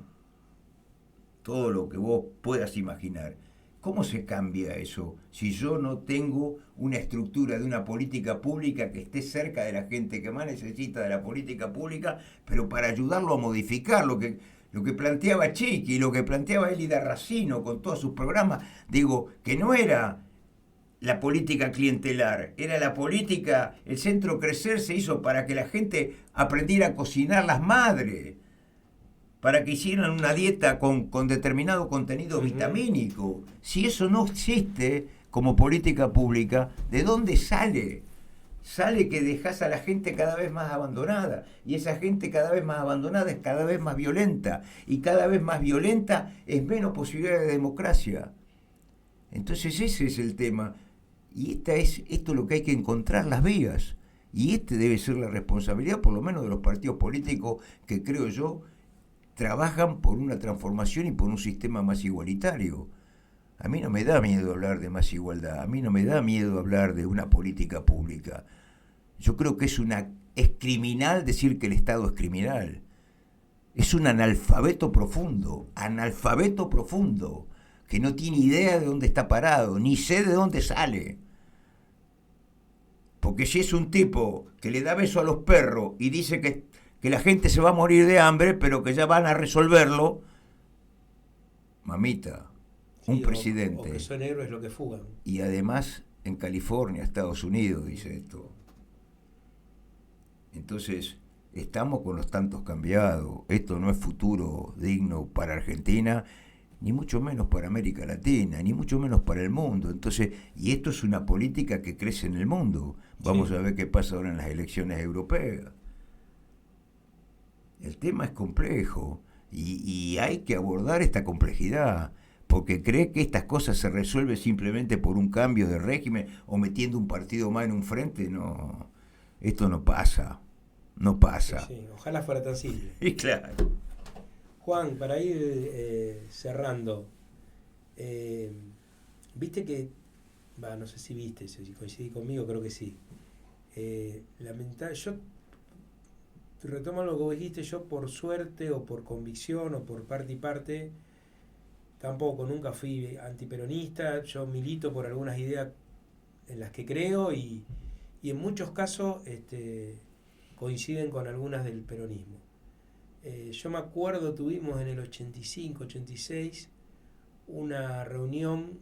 todo lo que vos puedas imaginar. ¿Cómo se cambia eso si yo no tengo una estructura de una política pública que esté cerca de la gente que más necesita de la política pública, pero para ayudarlo a modificar lo que planteaba Chiqui, lo que planteaba Elida Racino con todos sus programas? Digo, que no era la política clientelar, era la política, el Centro Crecer se hizo para que la gente aprendiera a cocinar, las madres, para que hicieran una dieta con determinado contenido vitamínico. Si eso no existe como política pública, ¿de dónde sale? Sale que dejás a la gente cada vez más abandonada, y esa gente cada vez más abandonada es cada vez más violenta, y cada vez más violenta es menos posibilidad de democracia. Entonces ese es el tema, y esto es lo que hay que encontrar, las vías, y debe ser la responsabilidad por lo menos de los partidos políticos que, creo yo, trabajan por una transformación y por un sistema más igualitario. A mí no me da miedo hablar de más igualdad, a mí no me da miedo hablar de una política pública. Yo creo que es criminal decir que el Estado es criminal. Es un analfabeto profundo, que no tiene idea de dónde está parado, ni sé de dónde sale. Porque si es un tipo que le da beso a los perros y dice que la gente se va a morir de hambre, pero que ya van a resolverlo, mamita, un presidente. O que son héroes lo que fugan. Y además en California, Estados Unidos, dice esto. Entonces, estamos con los tantos cambiados. Esto no es futuro digno para Argentina, ni mucho menos para América Latina, ni mucho menos para el mundo. Entonces, y esto es una política que crece en el mundo. Vamos a ver qué pasa ahora en las elecciones europeas. El tema es complejo y hay que abordar esta complejidad, porque cree que estas cosas se resuelven simplemente por un cambio de régimen o metiendo un partido más en un frente. No, esto no pasa, no pasa. Sí, ojalá fuera tan simple. Y claro. Juan, para ir cerrando, viste que, no sé si viste, si coincidí conmigo, creo que sí. Yo retomo lo que vos dijiste, yo por suerte o por convicción o por parte y parte, tampoco, nunca fui antiperonista, yo milito por algunas ideas en las que creo y en muchos casos coinciden con algunas del peronismo. Yo me acuerdo, tuvimos en el 85, 86 una reunión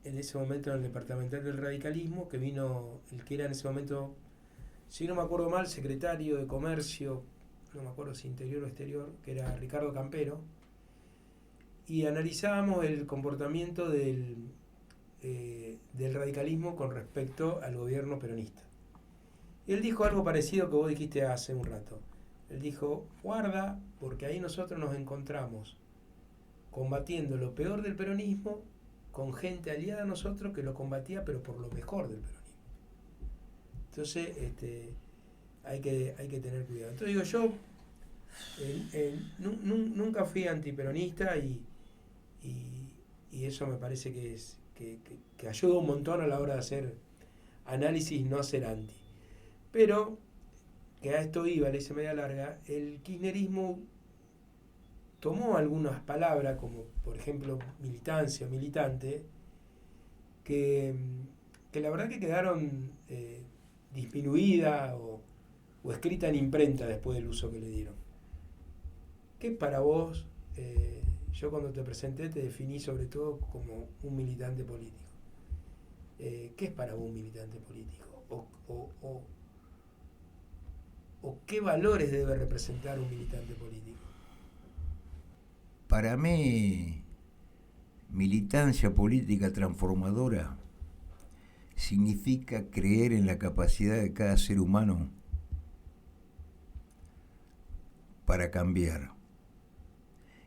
en ese momento en el departamental del radicalismo, que vino el que era en ese momento, si no me acuerdo mal, secretario de Comercio, no me acuerdo si Interior o Exterior, que era Ricardo Campero, y analizábamos el comportamiento del radicalismo con respecto al gobierno peronista. Y él dijo algo parecido que vos dijiste hace un rato. Él dijo, guarda, porque ahí nosotros nos encontramos combatiendo lo peor del peronismo con gente aliada a nosotros que lo combatía, pero por lo mejor del peronismo. Entonces, hay que tener cuidado. Entonces digo, yo nunca fui antiperonista y eso me parece que ayuda un montón a la hora de hacer análisis, no hacer anti. Pero, que a esto iba, le hice media larga, el kirchnerismo tomó algunas palabras, como por ejemplo militancia, militante, que la verdad que quedaron disminuidas o escritas en imprenta después del uso que le dieron. ¿Qué para vos? Yo cuando te presenté te definí sobre todo como un militante político. ¿Qué es para vos un militante político? ¿O qué valores debe representar un militante político? Para mí, militancia política transformadora significa creer en la capacidad de cada ser humano para cambiar.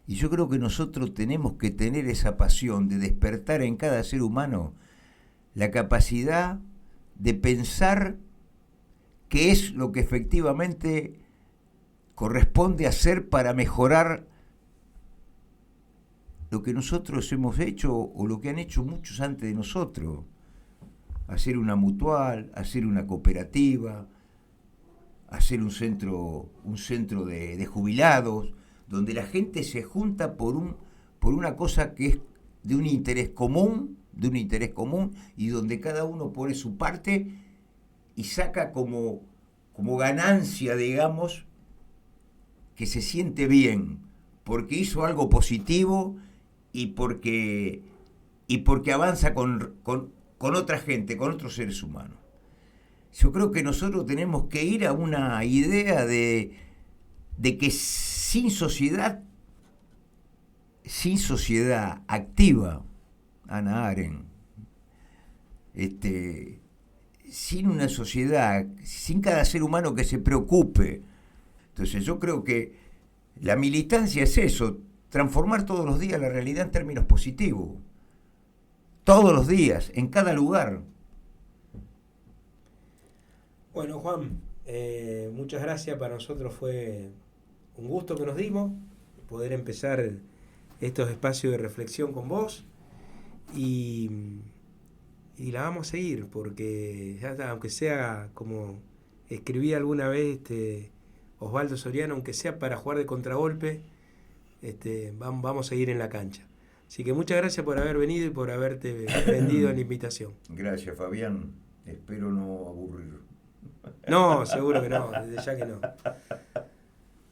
Y yo creo que nosotros tenemos que tener esa pasión de despertar en cada ser humano la capacidad de pensar qué es lo que efectivamente corresponde hacer para mejorar lo que nosotros hemos hecho o lo que han hecho muchos antes de nosotros. Hacer una mutual, hacer una cooperativa, hacer un centro de jubilados, donde la gente se junta por una cosa que es de un interés común, y donde cada uno pone su parte y saca como ganancia, digamos, que se siente bien, porque hizo algo positivo y porque avanza con otra gente, con otros seres humanos. Yo creo que nosotros tenemos que ir a una idea de que sin sociedad activa, Hannah Arendt, sin una sociedad, sin cada ser humano que se preocupe. Entonces yo creo que la militancia es eso, transformar todos los días la realidad en términos positivos. Todos los días, en cada lugar. Bueno, Juan, muchas gracias. Para nosotros fue un gusto que nos dimos poder empezar estos espacios de reflexión con vos y la vamos a seguir porque ya está, aunque sea como escribí alguna vez Osvaldo Soriano, aunque sea para jugar de contragolpe, vamos a seguir en la cancha. Así que muchas gracias por haber venido y por haberte rendido en la invitación. Gracias, Fabián. Espero no aburrir. No, seguro que no, desde ya que no.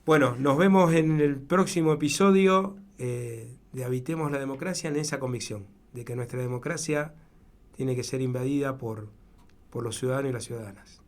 Bueno, nos vemos en el próximo episodio de Habitemos la Democracia, en esa convicción de que nuestra democracia tiene que ser invadida por los ciudadanos y las ciudadanas.